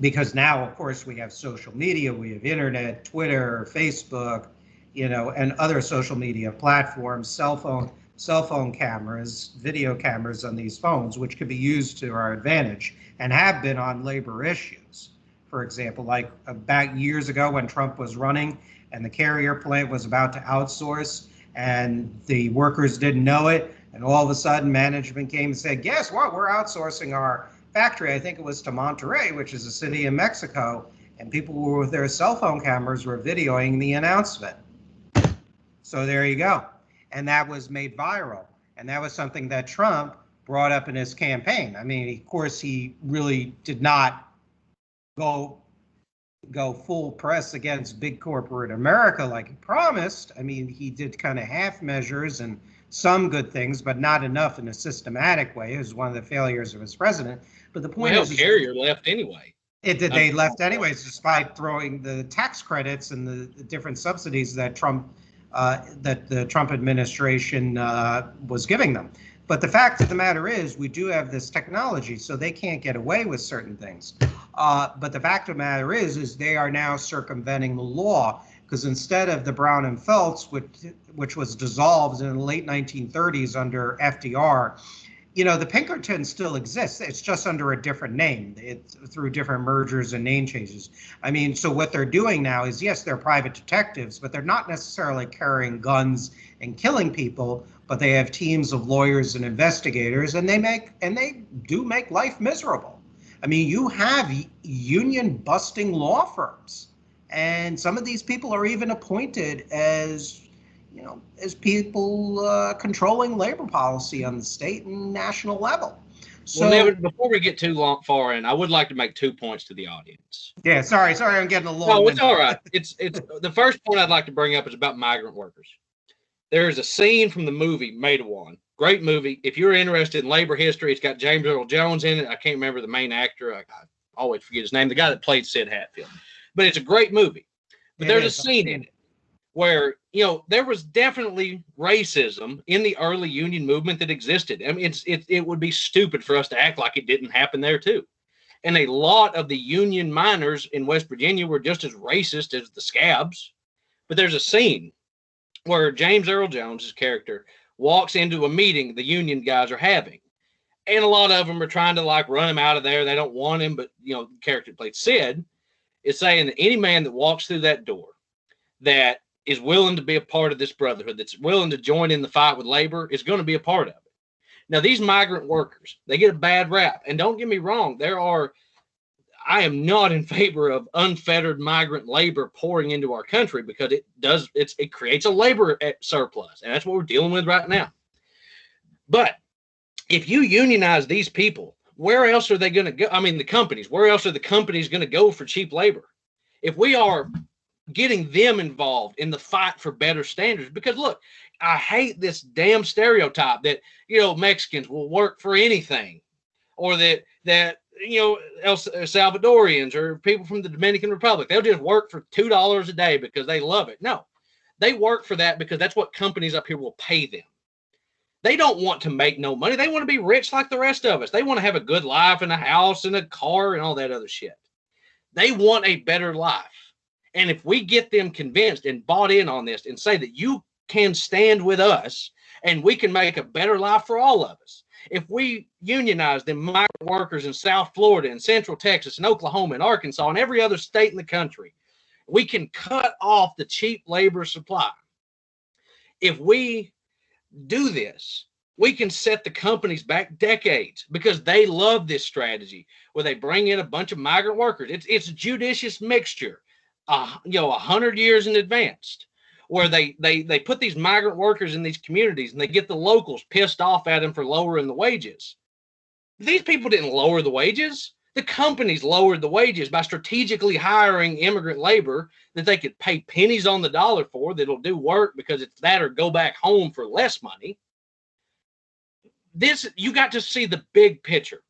Because now, of course, we have social media, we have internet, Twitter, Facebook, you know, and other social media platforms, cell phone cameras, video cameras on these phones, which could be used to our advantage and have been on labor issues. For example, like about years ago when Trump was running and the carrier plant was about to outsource, and the workers didn't know it, and all of a sudden management came and said, guess what, we're outsourcing our factory, I think it was to Monterrey, which is a city in Mexico, and people were with their cell phone cameras were videoing the announcement. So there you go. And that was made viral. And that was something that Trump brought up in his campaign. I mean, of course, he really did not go go full press against big corporate America like he promised. I mean, he did kind of half measures and some good things, but not enough in a systematic way. It was one of the failures of his president. But the point is Carrier left anyway. They left anyways, despite throwing the tax credits and the different subsidies that the Trump administration was giving them. But the fact of the matter is, we do have this technology, so they can't get away with certain things. But the fact of the matter is they are now circumventing the law, because instead of the Brown and Phelps, which was dissolved in the late 1930s under FDR, the Pinkerton still exists. It's just under a different name. It's through different mergers and name changes. I mean, so what they're doing now is, yes, they're private detectives, but they're not necessarily carrying guns and killing people, but they have teams of lawyers and investigators, and they do make life miserable. I mean, you have union busting law firms, and some of these people are even appointed as people controlling labor policy on the state and national level. So, well, Nevin, before we get too far in, I would like to make 2 points to the audience. Yeah, sorry, I'm getting a little. No, it's all right. It's the first point I'd like to bring up is about migrant workers. There's a scene from the movie Made of One. Great movie. If you're interested in labor history, it's got James Earl Jones in it. I can't remember the main actor. I always forget his name. The guy that played Sid Hatfield. But it's a great movie. But there's a scene in it where, there was definitely racism in the early union movement that existed. I mean, it would be stupid for us to act like it didn't happen there too. And a lot of the union miners in West Virginia were just as racist as the scabs. But there's a scene where James Earl Jones' character walks into a meeting the union guys are having. And a lot of them are trying to run him out of there. They don't want him. But, the character that played Sid is saying that any man that walks through that door that is willing to be a part of this brotherhood, that's willing to join in the fight with labor, is going to be a part of it. Now, these migrant workers, they get a bad rap. And don't get me wrong, I am not in favor of unfettered migrant labor pouring into our country, because it creates a labor surplus. And that's what we're dealing with right now. But if you unionize these people, where else are they going to go? I mean, the companies, where else are the companies going to go for cheap labor? If we are getting them involved in the fight for better standards, because look, I hate this damn stereotype that, Mexicans will work for anything, or that El Salvadorians or people from the Dominican Republic, they'll just work for $2 a day because they love it. No, they work for that because that's what companies up here will pay them. They don't want to make no money. They want to be rich like the rest of us. They want to have a good life and a house and a car and all that other shit. They want a better life. And if we get them convinced and bought in on this and say that you can stand with us and we can make a better life for all of us, if we unionize them migrant workers in South Florida and Central Texas and Oklahoma and Arkansas and every other state in the country, we can cut off the cheap labor supply. If we do this, we can set the companies back decades, because they love this strategy where they bring in a bunch of migrant workers. It's a judicious mixture. 100 years in advance, where they put these migrant workers in these communities and they get the locals pissed off at them for lowering the wages. These people didn't lower the wages. The companies lowered the wages by strategically hiring immigrant labor that they could pay pennies on the dollar for, that'll do work because it's that or go back home for less money. You got to see the big picture.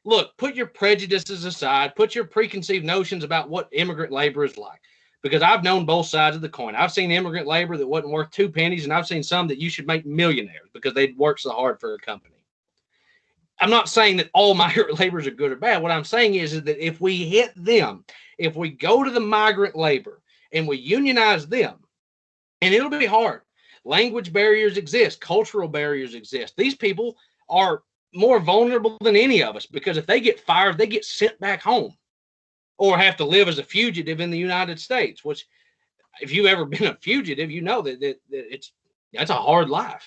Look, put your prejudices aside, put your preconceived notions about what immigrant labor is like, because I've known both sides of the coin. I've seen immigrant labor that wasn't worth 2 pennies, and I've seen some that you should make millionaires because they'd worked so hard for a company. I'm not saying that all migrant laborers are good or bad. What I'm saying is that if we hit them, if we go to the migrant labor and we unionize them, and it'll be hard. Language barriers exist. Cultural barriers exist. These people are more vulnerable than any of us, because if they get fired, they get sent back home or have to live as a fugitive in the United States, which, if you've ever been a fugitive, you know that that's a hard life.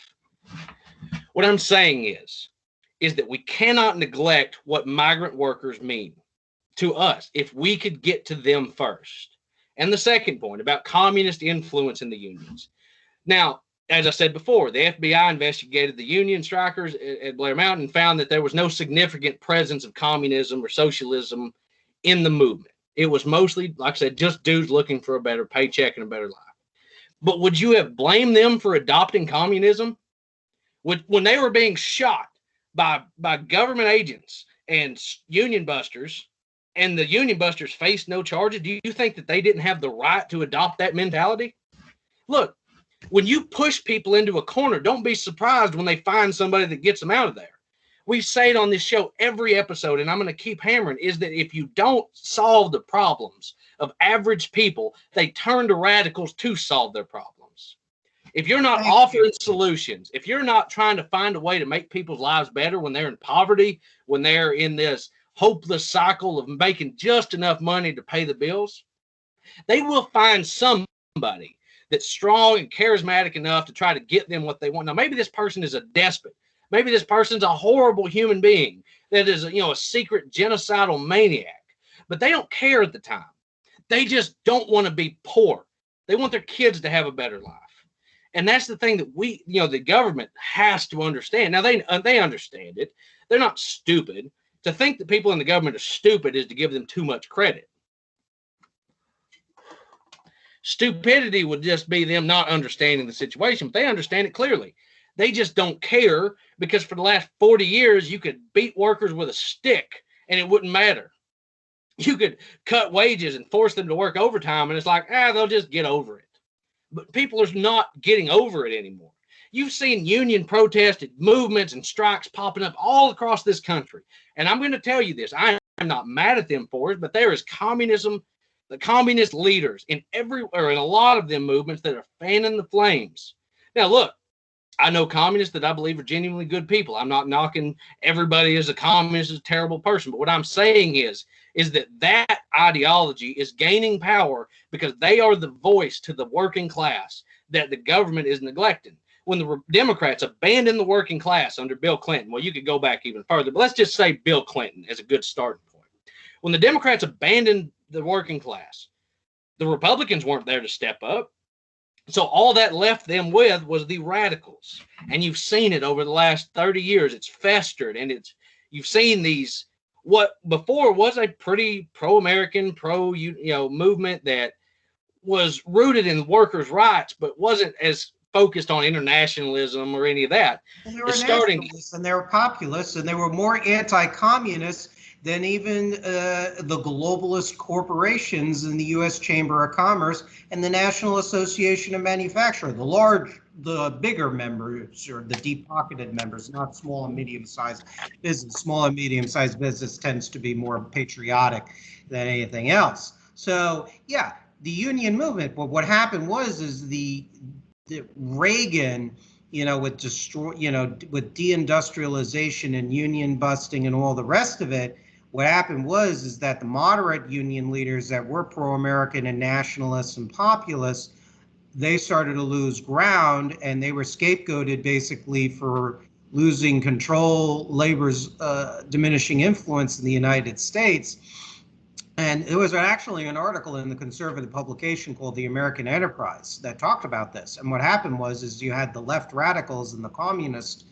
What I'm saying is that we cannot neglect what migrant workers mean to us if we could get to them first. And the second point about communist influence in the unions. Now, as I said before, the FBI investigated the union strikers at Blair Mountain and found that there was no significant presence of communism or socialism in the movement. It was mostly, like I said, just dudes looking for a better paycheck and a better life. But would you have blamed them for adopting communism? When they were being shot by government agents and union busters, and the union busters faced no charges, do you think that they didn't have the right to adopt that mentality? Look, when you push people into a corner, don't be surprised when they find somebody that gets them out of there. We say it on this show every episode, and I'm going to keep hammering, is that if you don't solve the problems of average people, they turn to radicals to solve their problems. If you're not offering solutions, if you're not trying to find a way to make people's lives better when they're in poverty, when they're in this hopeless cycle of making just enough money to pay the bills, they will find somebody that's strong and charismatic enough to try to get them what they want. Now, maybe this person is a despot. Maybe this person's a horrible human being that is, a secret genocidal maniac. But they don't care at the time. They just don't want to be poor. They want their kids to have a better life. And that's the thing that the government has to understand. Now, they understand it. They're not stupid. To think that people in the government are stupid is to give them too much credit. Stupidity would just be them not understanding the situation, but they understand it clearly. They just don't care because for the last 40 years, you could beat workers with a stick and it wouldn't matter. You could cut wages and force them to work overtime, and it's like, they'll just get over it. But people are not getting over it anymore. You've seen union protested movements and strikes popping up all across this country. And I'm going to tell you this, I am not mad at them for it, but there is communism, the communist leaders in a lot of them movements that are fanning the flames. Now, look, I know communists that I believe are genuinely good people. I'm not knocking everybody as a communist as a terrible person. But what I'm saying is that ideology is gaining power because they are the voice to the working class that the government is neglecting. When the Democrats abandoned the working class under Bill Clinton, well, you could go back even further, but let's just say Bill Clinton as a good starting point. When the Democrats abandoned the working class, the Republicans weren't there to step up. So all that left them with was the radicals. And you've seen it over the last 30 years. It's festered, and you've seen these, what before was a pretty pro-American, movement that was rooted in workers' rights, but wasn't as focused on internationalism or any of that. Well, they were nationalists and they were populists, and they were more anti-communist than even the globalist corporations in the U.S. Chamber of Commerce and the National Association of Manufacturers, the bigger members or the deep-pocketed members, not small and medium-sized business. Small and medium-sized business tends to be more patriotic than anything else. So, yeah, the union movement. But what happened was the Reagan, with deindustrialization and union busting and all the rest of it. What happened was that the moderate union leaders that were pro-American and nationalists and populists, they started to lose ground, and they were scapegoated basically for losing control, labor's diminishing influence in the United States. And there was actually an article in the conservative publication called The American Enterprise that talked about this. And what happened was you had the left radicals and the Communist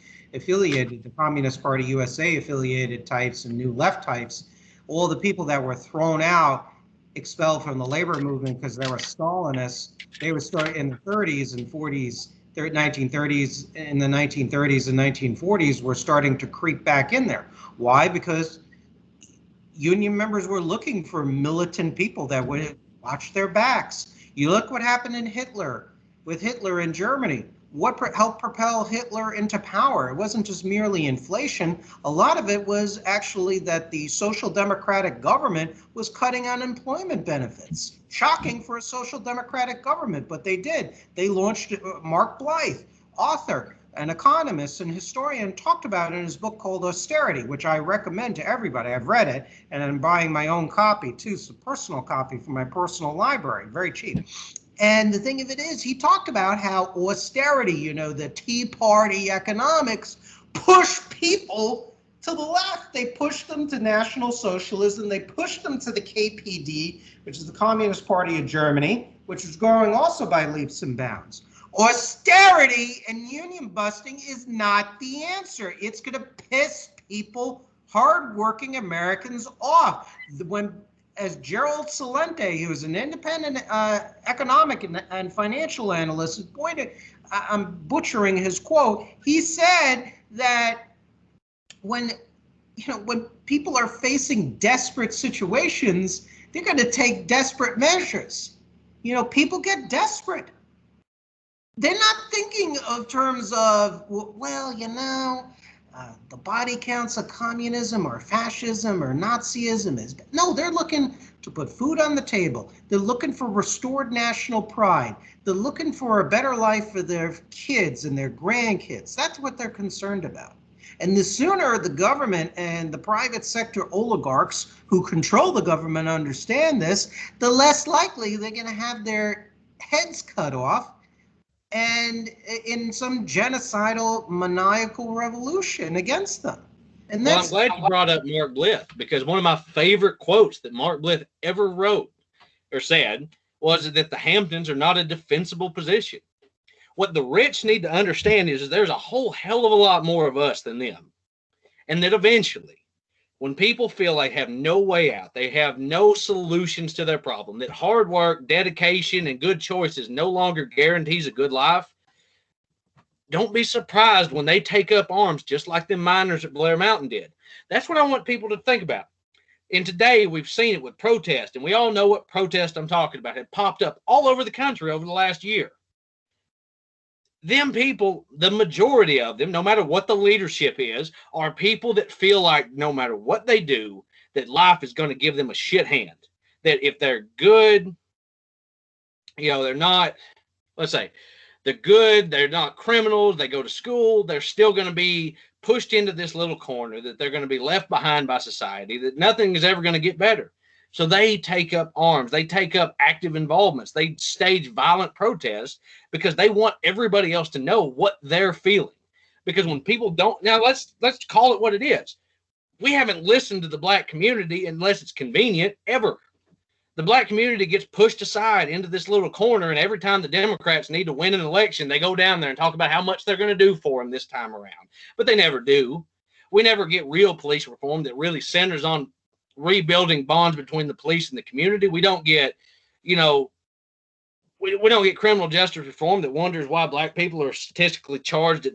Party USA affiliated types and New Left types, all the people that were thrown out, expelled from the labor movement because they were Stalinists. They would start in the 30s and 40s, 1930s, in the 1930s and 1940s were starting to creep back in there. Why? Because union members were looking for militant people that would watch their backs. You look what happened with Hitler in Germany. What helped propel Hitler into power? It wasn't just merely inflation. A lot of it was actually that the social democratic government was cutting unemployment benefits. Shocking for a social democratic government, but they did. They launched Mark Blyth, author, an economist and historian, talked about it in his book called Austerity, which I recommend to everybody. I've read it, and I'm buying my own copy too. It's a personal copy from my personal library, very cheap. And the thing of it is, he talked about how austerity, the Tea Party economics, pushed people to the left. They pushed them to National Socialism. They pushed them to the KPD, which is the Communist Party of Germany, which was growing also by leaps and bounds. Austerity and union busting is not the answer. It's going to piss people, hardworking Americans, off. When as Gerald Celente, who is an independent economic and financial analyst, has pointed, I'm butchering his quote. He said that when people are facing desperate situations, they're going to take desperate measures. People get desperate. They're not thinking of terms of, well, the body counts of communism or fascism or Nazism. No, they're looking to put food on the table. They're looking for restored national pride. They're looking for a better life for their kids and their grandkids. That's what they're concerned about. And the sooner the government and the private sector oligarchs who control the government understand this, the less likely they're going to have their heads cut off and in some genocidal, maniacal revolution against them. And well, I'm glad you brought up Mark Blyth, because one of my favorite quotes that Mark Blyth ever wrote or said was that the Hamptons are not a defensible position. What the rich need to understand is there's a whole hell of a lot more of us than them. And that eventually, when people feel they have no way out, they have no solutions to their problem, that hard work, dedication, and good choices no longer guarantees a good life, don't be surprised when they take up arms just like the miners at Blair Mountain did. That's what I want people to think about. And today we've seen it with protest, and we all know what protest I'm talking about. It popped up all over the country over the last year. Them people, the majority of them, no matter what the leadership is, are people that feel like no matter what they do, that life is going to give them a shit hand. That if they're good, they're not, let's say, they're good, they're not criminals, they go to school, they're still going to be pushed into this little corner, that they're going to be left behind by society, that nothing is ever going to get better. So they take up arms, they take up active involvements, they stage violent protests because they want everybody else to know what they're feeling. Because when people don't, now let's call it what it is. We haven't listened to the black community unless it's convenient, ever. The black community gets pushed aside into this little corner, and every time the Democrats need to win an election, they go down there and talk about how much they're going to do for them this time around. But they never do. We never get real police reform that really centers on rebuilding bonds between the police and the community. We don't get, we don't get criminal justice reform that wonders why black people are statistically charged at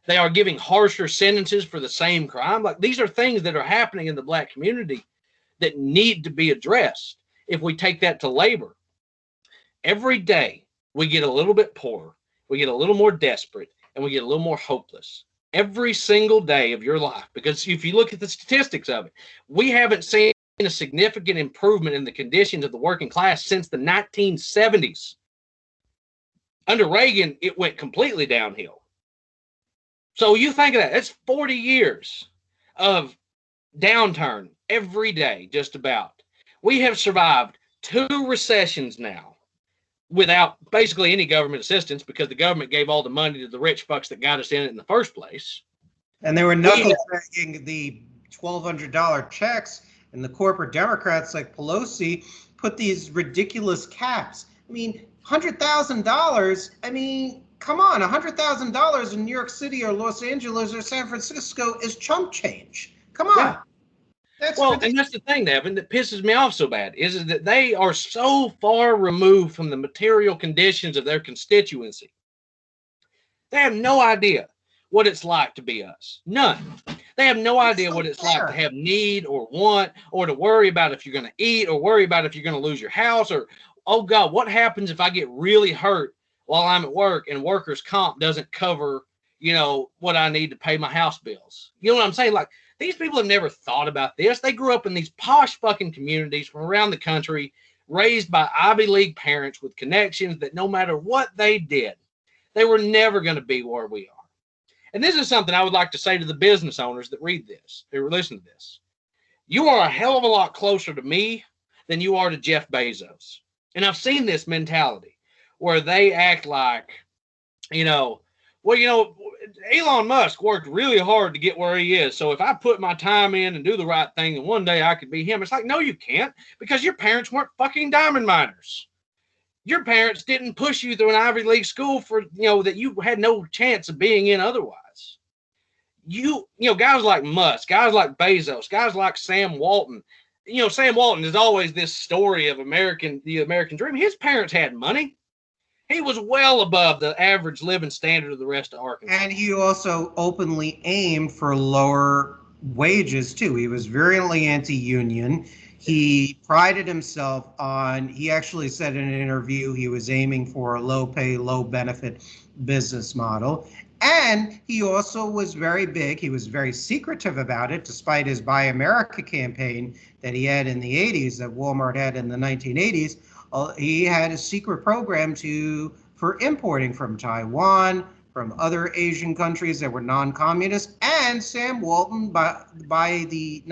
they are giving harsher sentences for the same crime. Like, these are things that are happening in the black community that need to be addressed. If we take that to labor, every day we get a little bit poorer, we get a little more desperate, and we get a little more hopeless. Every single day of your life, because if you look at the statistics of it, we haven't seen a significant improvement in the conditions of the working class since the 1970s. Under Reagan, it went completely downhill. So you think of that, that's 40 years of downturn every day, just about. We have survived 2 recessions now without basically any government assistance, because the government gave all the money to the rich fucks that got us in it in the first place. And they were knuckle-dragging the $1,200 checks, and the corporate Democrats like Pelosi put these ridiculous caps. I mean, $100,000, come on, $100,000 in New York City or Los Angeles or San Francisco is chump change. Come on. Yeah. And that's the thing, Nevin, that pisses me off so bad, is that they are so far removed from the material conditions of their constituency. They have no idea what it's like to be us. None. They have no idea what it's like to have need or want, or to worry about if you're going to eat, or worry about if you're going to lose your house, or, oh God, what happens if I get really hurt while I'm at work and workers' comp doesn't cover, what I need to pay my house bills. You know what I'm saying? Like, these people have never thought about this. They grew up in these posh fucking communities from around the country, raised by Ivy League parents with connections that no matter what they did, they were never going to be where we are. And this is something I would like to say to the business owners that read this, or listen to this. You are a hell of a lot closer to me than you are to Jeff Bezos. And I've seen this mentality where they act like, Elon Musk worked really hard to get where he is. So if I put my time in and do the right thing, then one day I could be him. It's like, no, you can't, because your parents weren't fucking diamond miners. Your parents didn't push you through an Ivy League school for, that you had no chance of being in otherwise. Guys like Musk, guys like Bezos, guys like Sam Walton, Sam Walton is always this story of the American dream. His parents had money. He was well above the average living standard of the rest of Arkansas. And he also openly aimed for lower wages, too. He was virulently anti-union. He prided himself on, he actually said in an interview he was aiming for a low pay, low benefit business model. And he also was very big. He was very secretive about it, despite his Buy America campaign that he had in the 80s, that Walmart had in the 1980s. He had a secret program for importing from Taiwan, from other Asian countries that were non-communist. And Sam Walton, by the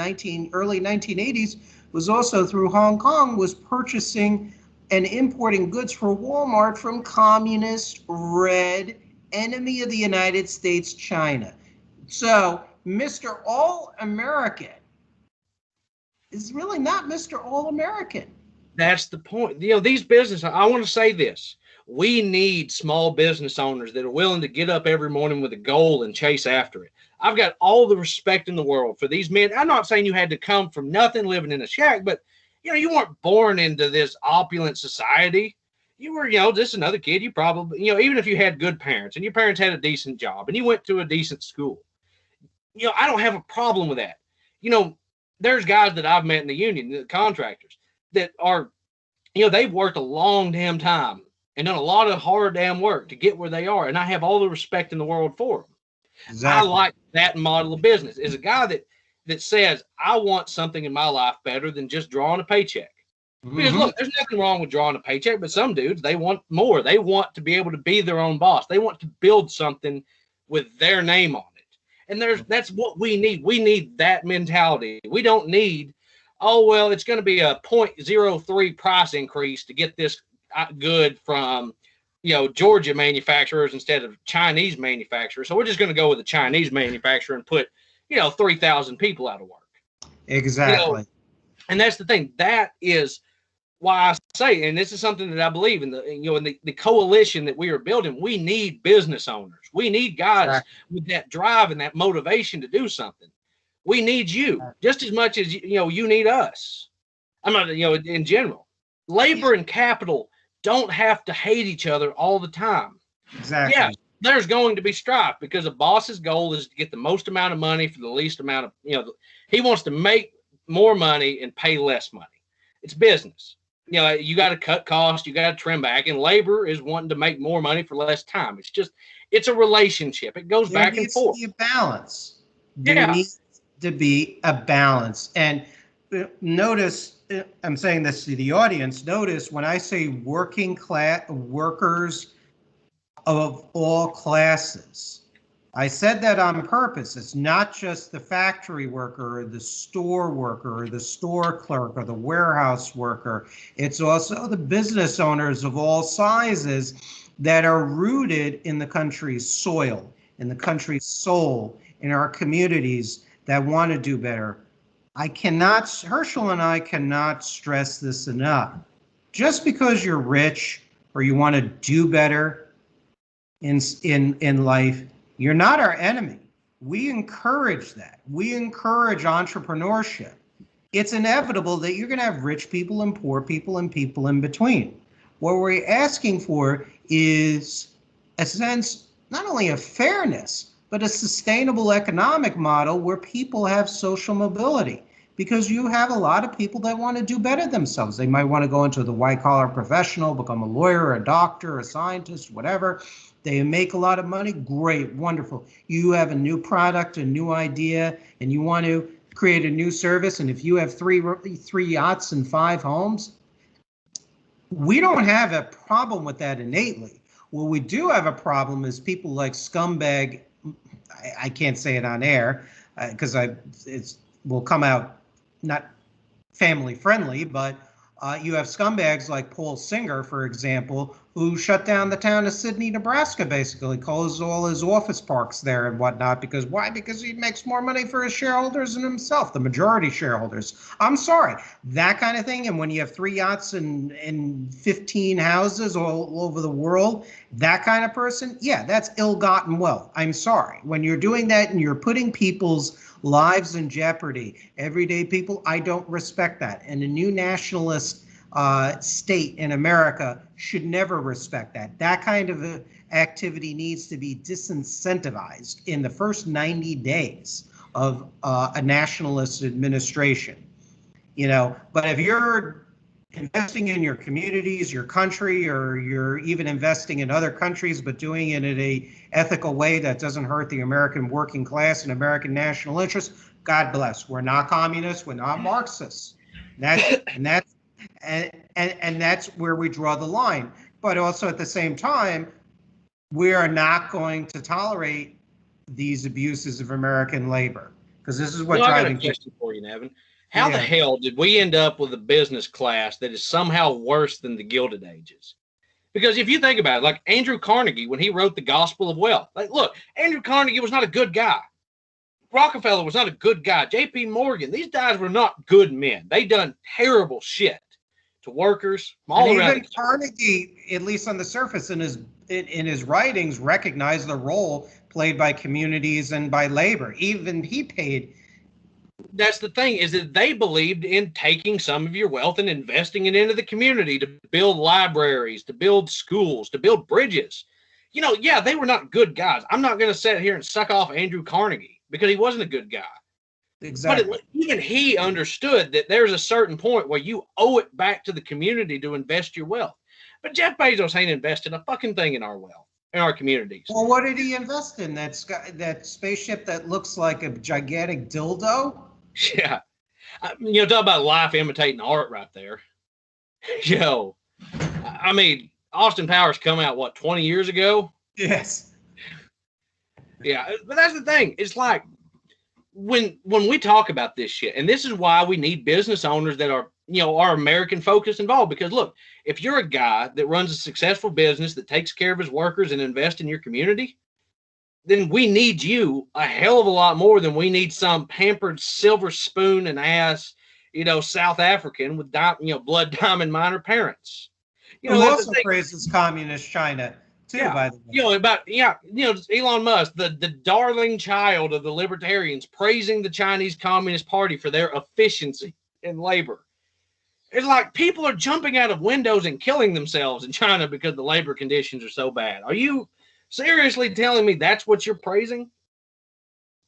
early 1980s, was also through Hong Kong, was purchasing and importing goods for Walmart from communist, red, enemy of the United States, China. So Mr. All-American is really not Mr. All-American. That's the point. These businesses, I want to say this. We need small business owners that are willing to get up every morning with a goal and chase after it. I've got all the respect in the world for these men. I'm not saying you had to come from nothing, living in a shack, but you weren't born into this opulent society. You were, just another kid. You probably, even if you had good parents and your parents had a decent job and you went to a decent school, I don't have a problem with that. There's guys that I've met in the union, the contractors, that are, they've worked a long damn time and done a lot of hard damn work to get where they are. And I have all the respect in the world for them. Exactly. I like that model of business. Is a guy that says, I want something in my life better than just drawing a paycheck. Because look, there's nothing wrong with drawing a paycheck, but some dudes, they want more. They want to be able to be their own boss. They want to build something with their name on it. And that's what we need. We need that mentality. We don't need, it's going to be a 0.03 price increase to get this good from, Georgia manufacturers instead of Chinese manufacturers. So we're just going to go with a Chinese manufacturer and put, 3,000 people out of work. Exactly. And that's the thing. That is why I say, and this is something that I believe in, the coalition that we are building. We need business owners. We need guys with that drive and that motivation to do something. We need you just as much as you need us. I'm not, in general. Labor and capital don't have to hate each other all the time. Exactly. Yeah, there's going to be strife because a boss's goal is to get the most amount of money for the least amount of, he wants to make more money and pay less money. It's business. You got to cut costs, you got to trim back, and labor is wanting to make more money for less time. It's a relationship. It goes back and forth. There needs to be a balance. There needs to be a balance. And notice, I'm saying this to the audience, notice when I say working class workers of all classes, I said that on purpose. It's not just the factory worker or the store worker or the store clerk or the warehouse worker. It's also the business owners of all sizes that are rooted in the country's soil, in the country's soul, in our communities that want to do better. Herschell and I cannot stress this enough. Just because you're rich or you want to do better in life, you're not our enemy. We encourage that. We encourage entrepreneurship. It's inevitable that you're going to have rich people and poor people and people in between. What we're asking for is a sense, not only of fairness, but a sustainable economic model where people have social mobility. Because you have a lot of people that want to do better themselves. They might want to go into the white-collar professional, become a lawyer, a doctor, a scientist, whatever. They make a lot of money. Great, wonderful. You have a new product, a new idea, and you want to create a new service. And if you have three yachts and 5 homes, we don't have a problem with that innately. What we do have a problem is people like scumbag. I can't say it on air because it will come out not family friendly, but you have scumbags like Paul Singer, for example, who shut down the town of Sydney, Nebraska, basically closed all his office parks there and whatnot. Because why? Because he makes more money for his shareholders than himself, the majority shareholders. I'm sorry, that kind of thing. And when you have 3 yachts and 15 houses all over the world, that kind of person, yeah, that's ill-gotten wealth. I'm sorry. When you're doing that and you're putting people's lives in jeopardy, everyday people, I don't respect that. And a new nationalist state in America should never respect that. That kind of activity needs to be disincentivized in the first 90 days of a nationalist administration. But if you're investing in your communities, your country, or you're even investing in other countries, but doing it in an ethical way that doesn't hurt the American working class and American national interests, God bless. We're not communists. We're not Marxists. And that's where we draw the line. But also at the same time, we are not going to tolerate these abuses of American labor, because this is what driving. I got a question for you, Nevin. How the hell did we end up with a business class that is somehow worse than the Gilded Ages? Because if you think about it, like Andrew Carnegie, when he wrote The Gospel of Wealth, like, look, Andrew Carnegie was not a good guy. Rockefeller was not a good guy. J.P. Morgan, these guys were not good men. They done terrible shit to workers all around. Even Carnegie, at least on the surface, in his writings, recognized the role played by communities and by labor. Even he paid. That's the thing, is that they believed in taking some of your wealth and investing it into the community to build libraries, to build schools, to build bridges. Yeah, they were not good guys. I'm not going to sit here and suck off Andrew Carnegie because he wasn't a good guy. Exactly. But even he understood that there's a certain point where you owe it back to the community to invest your wealth. But Jeff Bezos ain't invested a fucking thing in our wealth, in our communities. Well, what did he invest in? That spaceship that looks like a gigantic dildo? Yeah. Talk about life imitating art right there. I mean, Austin Powers come out, 20 years ago? Yes. Yeah, but that's the thing. It's like, when we talk about this shit, and this is why we need business owners that are American focused involved, because look, if you're a guy that runs a successful business that takes care of his workers and invests in your community, then we need you a hell of a lot more than we need some pampered silver spoon and ass, South African with blood diamond miner parents. Who also praises communist China too, by the way. Elon Musk, the darling child of the libertarians, praising the Chinese Communist Party for their efficiency in labor. It's like people are jumping out of windows and killing themselves in China because the labor conditions are so bad. Are you seriously telling me that's what you're praising?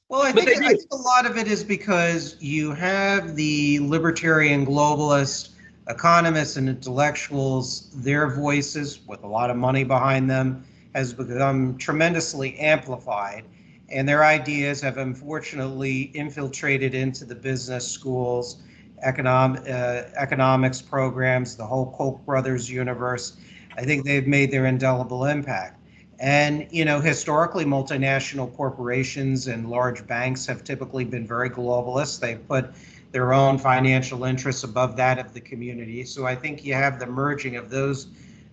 Well, I think a lot of it is because you have the libertarian globalist economists and intellectuals, their voices with a lot of money behind them has become tremendously amplified, and their ideas have unfortunately infiltrated into the business schools, economics programs, the whole Koch brothers universe. I think they've made their indelible impact. And, historically, multinational corporations and large banks have typically been very globalist. They've put their own financial interests above that of the community. So I think you have the merging of those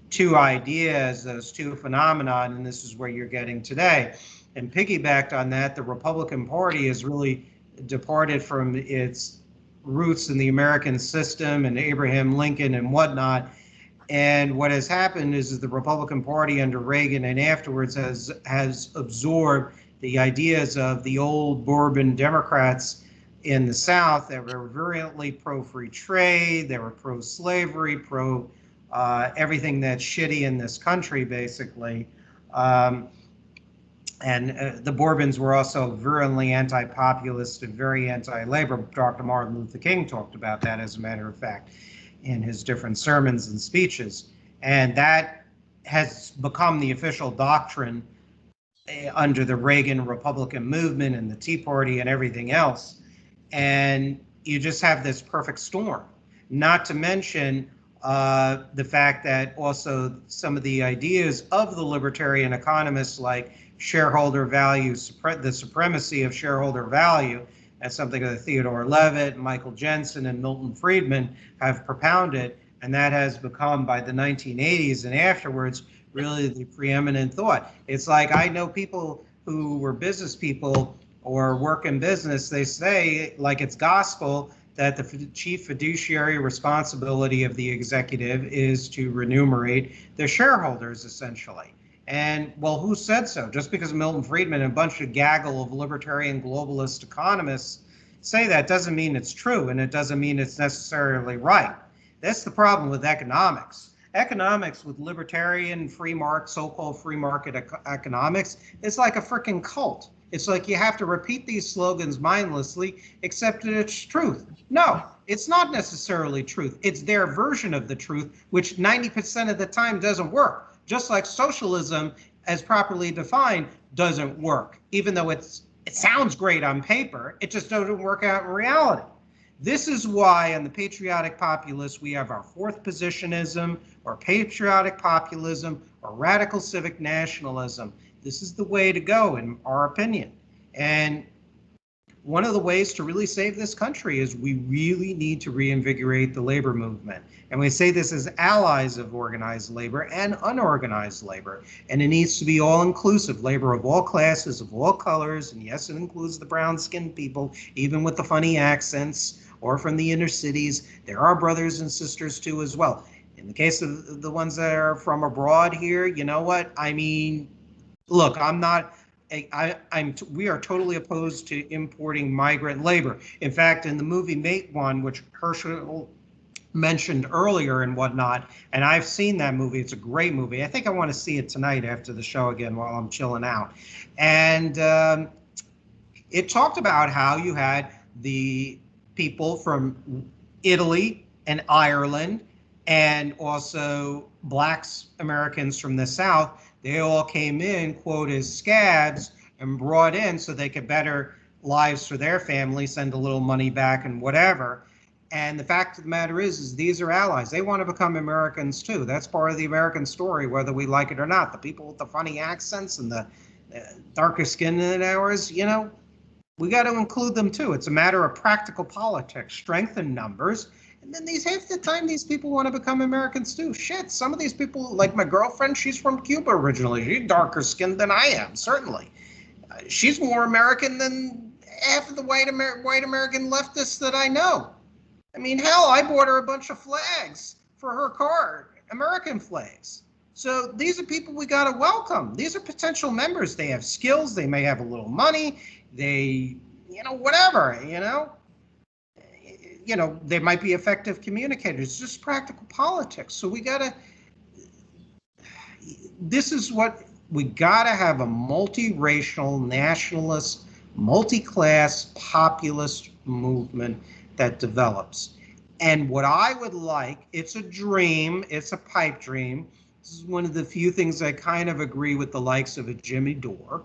two ideas, those two phenomenon, and this is where you're getting today. And piggybacked on that, the Republican Party has really departed from its roots in the American system and Abraham Lincoln and whatnot. And what has happened is the Republican Party under Reagan and afterwards has absorbed the ideas of the old Bourbon Democrats in the South that were virulently pro-free trade, they were pro-slavery, pro everything that's shitty in this country, basically. And the Bourbons were also virulently anti-populist and very anti-labor. Dr. Martin Luther King talked about that, as a matter of fact, in his different sermons and speeches. And that has become the official doctrine under the Reagan Republican movement and the Tea Party and everything else. And you just have this perfect storm. Not to mention the fact that also some of the ideas of the libertarian economists, like shareholder value, the supremacy of shareholder value, that's something that Theodore Levitt, Michael Jensen, and Milton Friedman have propounded. And that has become, by the 1980s and afterwards, really the preeminent thought. It's like, I know people who were business people or work in business, they say, like it's gospel, that the chief fiduciary responsibility of the executive is to remunerate their shareholders, essentially. And, well, who said so? Just because Milton Friedman and a bunch of gaggle of libertarian globalist economists say that doesn't mean it's true, and it doesn't mean it's necessarily right. That's the problem with economics. Economics with libertarian free market, so-called free market economics, is like a freaking cult. It's like you have to repeat these slogans mindlessly, except that it's truth. No, it's not necessarily truth. It's their version of the truth, which 90% of the time doesn't work. Just like socialism, as properly defined, doesn't work. Even though it sounds great on paper, it just doesn't work out in reality. This is why in the patriotic populists, we have our fourth positionism, or patriotic populism, or radical civic nationalism. This is the way to go, in our opinion. And one of the ways to really save this country is we really need to reinvigorate the labor movement. And we say this as allies of organized labor and unorganized labor. And it needs to be all-inclusive, labor of all classes, of all colors. And yes, it includes the brown-skinned people, even with the funny accents, or from the inner cities. There are brothers and sisters too as well. In the case of the ones that are from abroad here, you know what? I mean, look, we are totally opposed to importing migrant labor. In fact, in the movie Mate One, which Herschell mentioned earlier and whatnot, and I've seen that movie. It's a great movie. I think I want to see it tonight after the show again while I'm chilling out. And it talked about how you had the people from Italy and Ireland, and also blacks, Americans from the South. They all came in, quote, as scads and brought in so they could better lives for their family, send a little money back and whatever. And the fact of the matter is these are allies. They want to become Americans too. That's part of the American story, whether we like it or not. The people with the funny accents and the darker skin than ours, you know, we got to include them too. It's a matter of practical politics, strength in numbers. And then half the time these people want to become Americans too. Shit, some of these people, like my girlfriend, she's from Cuba originally. She's darker skinned than I am, certainly. She's more American than half of the white American leftists that I know. I mean, hell, I bought her a bunch of flags for her car, American flags. So these are people we got to welcome. These are potential members. They have skills. They may have a little money. They, whatever, they might be effective communicators. It's just practical politics. So we gotta have a multiracial, nationalist, multi-class, populist movement that develops. And what I would like, it's a dream, it's a pipe dream. This is one of the few things I kind of agree with the likes of a Jimmy Dore,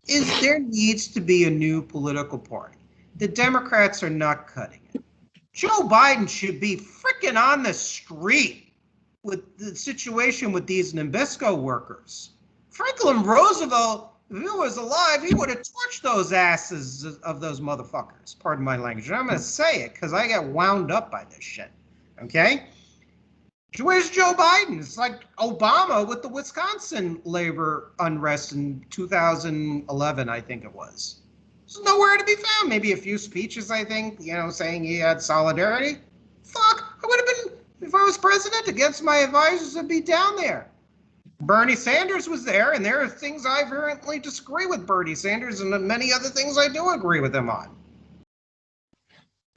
is there needs to be a new political party. The Democrats are not cutting it. Joe Biden should be freaking on the street with the situation with these Nabisco workers. Franklin Roosevelt, if he was alive, he would have torched those asses of those motherfuckers. Pardon my language. And I'm going to say it because I got wound up by this shit. Okay? Where's Joe Biden? It's like Obama with the Wisconsin labor unrest in 2011, I think it was. There's nowhere to be found. Maybe a few speeches, I think, saying he had solidarity. Fuck, I would have been, if I was president, against my advisors, I'd be down there. Bernie Sanders was there, and there are things I vehemently disagree with Bernie Sanders, and many other things I do agree with him on.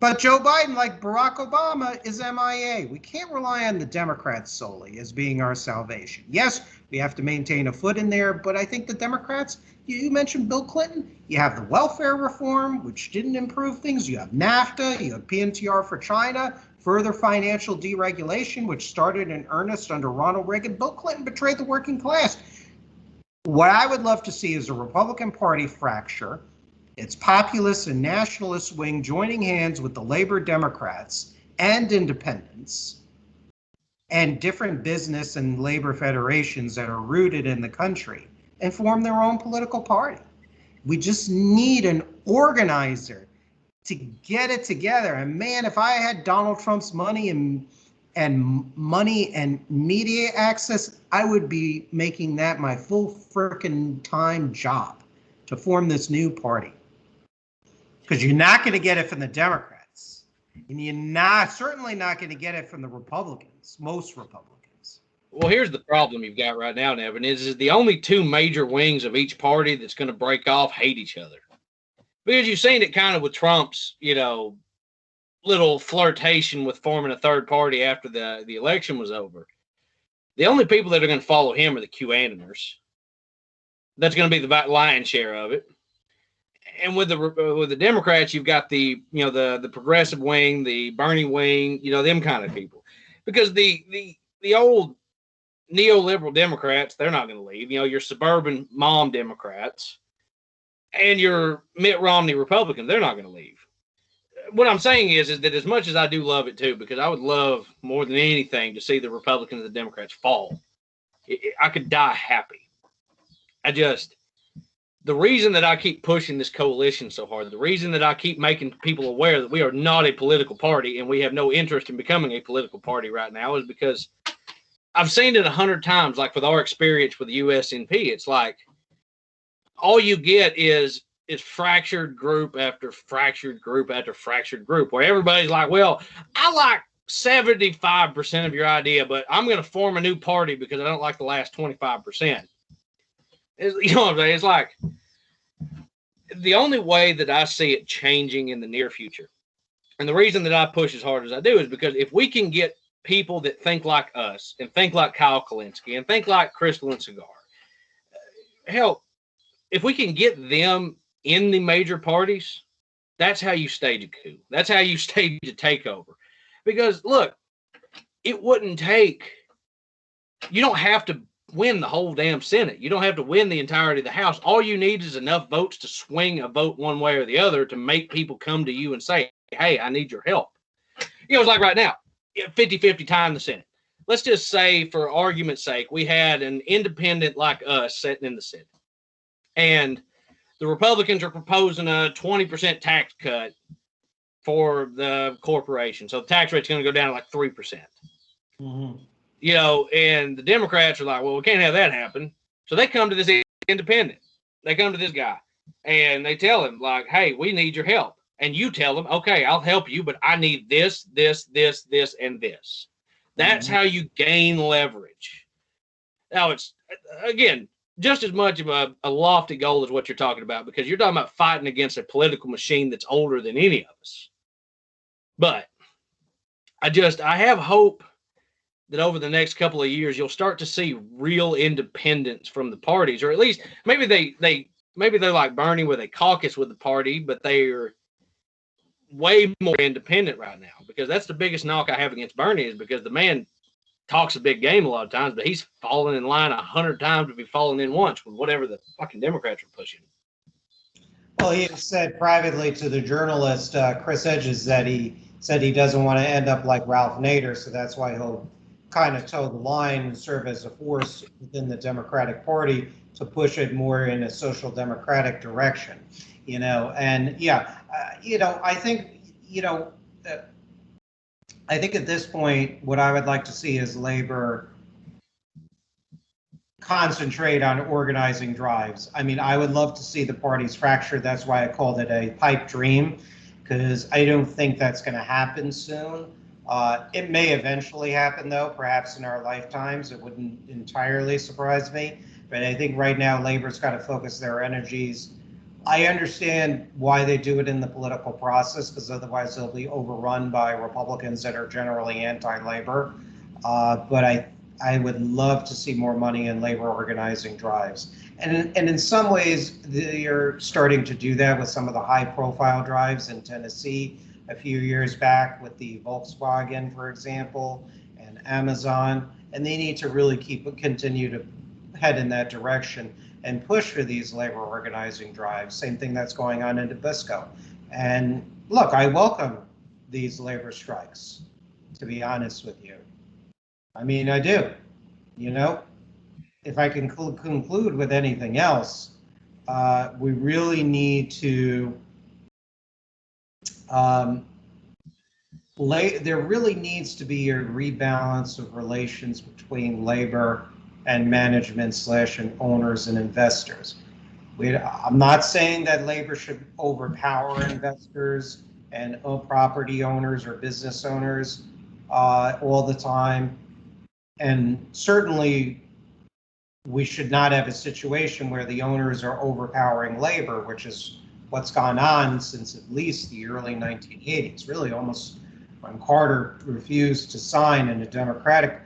But Joe Biden, like Barack Obama, is MIA. We can't rely on the Democrats solely as being our salvation. Yes, we have to maintain a foot in there, but I think the Democrats, you mentioned Bill Clinton, you have the welfare reform, which didn't improve things. You have NAFTA, you have PNTR for China, further financial deregulation, which started in earnest under Ronald Reagan. Bill Clinton betrayed the working class. What I would love to see is a Republican Party fracture, its populist and nationalist wing joining hands with the labor Democrats and independents and different business and labor federations that are rooted in the country and form their own political party. We just need an organizer to get it together. And man, if I had Donald Trump's money and and money and media access, I would be making that my full frickin' time job to form this new party. Because you're not going to get it from the Democrats. And you're certainly not going to get it from the Republicans, most Republicans. Well, here's the problem you've got right now, Nevin, is the only two major wings of each party that's going to break off hate each other. Because you've seen it kind of with Trump's, little flirtation with forming a third party after the election was over. The only people that are going to follow him are the QAnoners. That's going to be the lion's share of it. And with the Democrats, you've got the progressive wing, the Bernie wing, them kind of people. Because the old neoliberal Democrats, they're not going to leave. Your suburban mom Democrats and your Mitt Romney Republicans, they're not going to leave. What I'm saying is that as much as I do love it too, because I would love more than anything to see the Republicans and the Democrats fall. I could die happy. The reason that I keep pushing this coalition so hard, the reason that I keep making people aware that we are not a political party and we have no interest in becoming a political party right now is because I've seen it 100 times, like with our experience with the USNP. It's like all you get is fractured group after fractured group after fractured group, where everybody's like, well, I like 75% of your idea, but I'm going to form a new party because I don't like the last 25%. You know what I'm saying? It's like the only way that I see it changing in the near future, and the reason that I push as hard as I do is because if we can get people that think like us and think like Kyle Kalinske and think like Crystal and Cigar, hell, if we can get them in the major parties, that's how you stage a coup. That's how you stage a takeover. Because look, it wouldn't take, you don't have to win the whole damn Senate. You don't have to win the entirety of the House. All you need is enough votes to swing a vote one way or the other to make people come to you and say, hey, I need your help. It's like right now, 50-50 tie in the Senate. Let's just say, for argument's sake, we had an independent like us sitting in the Senate. And the Republicans are proposing a 20% tax cut for the corporation. So the tax rate's going to go down to like 3%. Mm-hmm. And the Democrats are like, well, we can't have that happen. So they come to this independent. They come to this guy and they tell him, like, hey, we need your help. And you tell them, okay, I'll help you, but I need this, this, this, this, and this. That's how you gain leverage. Now, it's, again, just as much of a lofty goal as what you're talking about, because you're talking about fighting against a political machine that's older than any of us. But I have hope that over the next couple of years, you'll start to see real independence from the parties, or at least maybe they're like Bernie, where they caucus with the party, but they're way more independent right now. Because that's the biggest knock I have against Bernie, is because the man talks a big game a lot of times, but he's fallen in line 100 times if he's fallen in once with whatever the fucking Democrats are pushing. Well, he said privately to the journalist Chris Edges that he said he doesn't want to end up like Ralph Nader, so that's why he'll kind of toe the line and serve as a force within the Democratic Party to push it more in a social democratic direction, and I think at this point, what I would like to see is labor concentrate on organizing drives. I mean, I would love to see the parties fractured. That's why I called it a pipe dream, because I don't think that's going to happen soon. It may eventually happen, though, perhaps in our lifetimes. It wouldn't entirely surprise me. But I think right now, Labor's got to focus their energies. I understand why they do it in the political process, because otherwise they'll be overrun by Republicans that are generally anti-labor. But I would love to see more money in labor organizing drives. And in some ways, they're starting to do that with some of the high-profile drives in Tennessee a few years back with the Volkswagen, for example, and Amazon. And they need to really continue to head in that direction and push for these labor organizing drives. Same thing that's going on in Nabisco. And look, I welcome these labor strikes, to be honest with you. I mean, I do. If I can conclude with anything else, we really need to there really needs to be a rebalance of relations between labor and management slash and owners and investors. I'm not saying that labor should overpower investors and property owners or business owners all the time. And certainly we should not have a situation where the owners are overpowering labor, which is what's gone on since at least the early 1980s, really almost when Carter refused to sign and a Democratic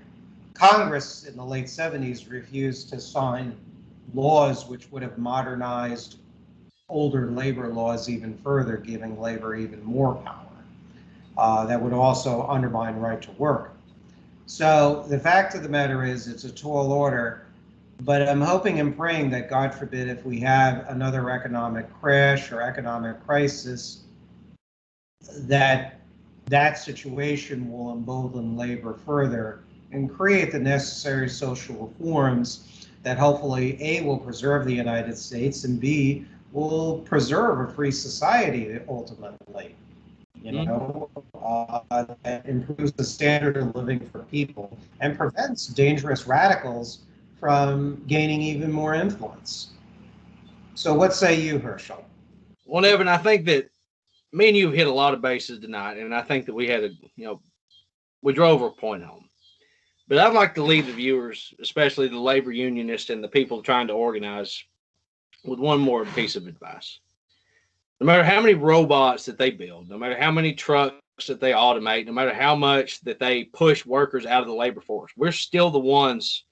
Congress in the late 70s refused to sign laws which would have modernized older labor laws even further, giving labor even more power. That would also undermine right to work. So the fact of the matter is it's a tall order, but I'm hoping and praying that, God forbid, if we have another economic crash or economic crisis, that situation will embolden labor further and create the necessary social reforms that hopefully A, will preserve the United States, and B, will preserve a free society ultimately. That improves the standard of living for people and prevents dangerous radicals from gaining even more influence. So what say you, Herschell? Well, Nevin, I think that me and you hit a lot of bases tonight, and I think that we had we drove our point home. But I'd like to leave the viewers, especially the labor unionists and the people trying to organize, with one more piece of advice. No matter how many robots that they build, no matter how many trucks that they automate, no matter how much that they push workers out of the labor force, we're still the ones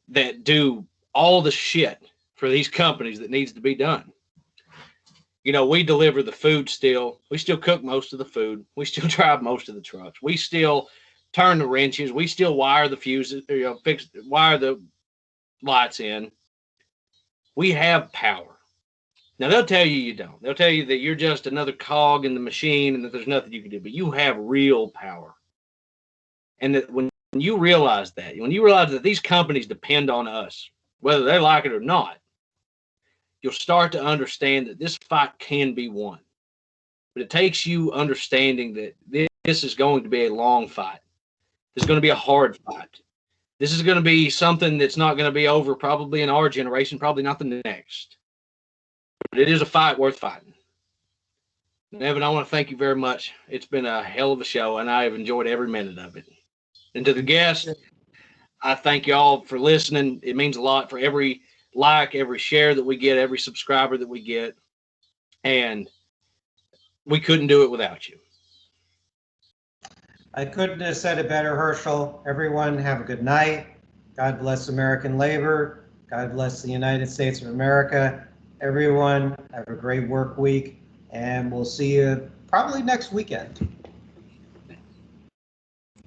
that do all the shit for these companies that needs to be done. We deliver the food still. We still cook most of the food. We still drive most of the trucks. We still turn the wrenches. We still wire the fuses, wire the lights in. We have power. Now, they'll tell you don't. They'll tell you that you're just another cog in the machine and that there's nothing you can do, but you have real power. And that when you realize that, when you realize that these companies depend on us, whether they like it or not, you'll start to understand that this fight can be won. But it takes you understanding that this is going to be a long fight. This is going to be a hard fight. This is going to be something that's not going to be over probably in our generation, probably not the next. But it is a fight worth fighting. Nevin, I want to thank you very much. It's been a hell of a show, and I have enjoyed every minute of it. And to the guests, I thank you all for listening. It means a lot for every like, every share that we get, every subscriber that we get. And we couldn't do it without you. I couldn't have said it better, Herschell. Everyone have a good night. God bless American labor. God bless the United States of America. Everyone have a great work week, and we'll see you probably next weekend.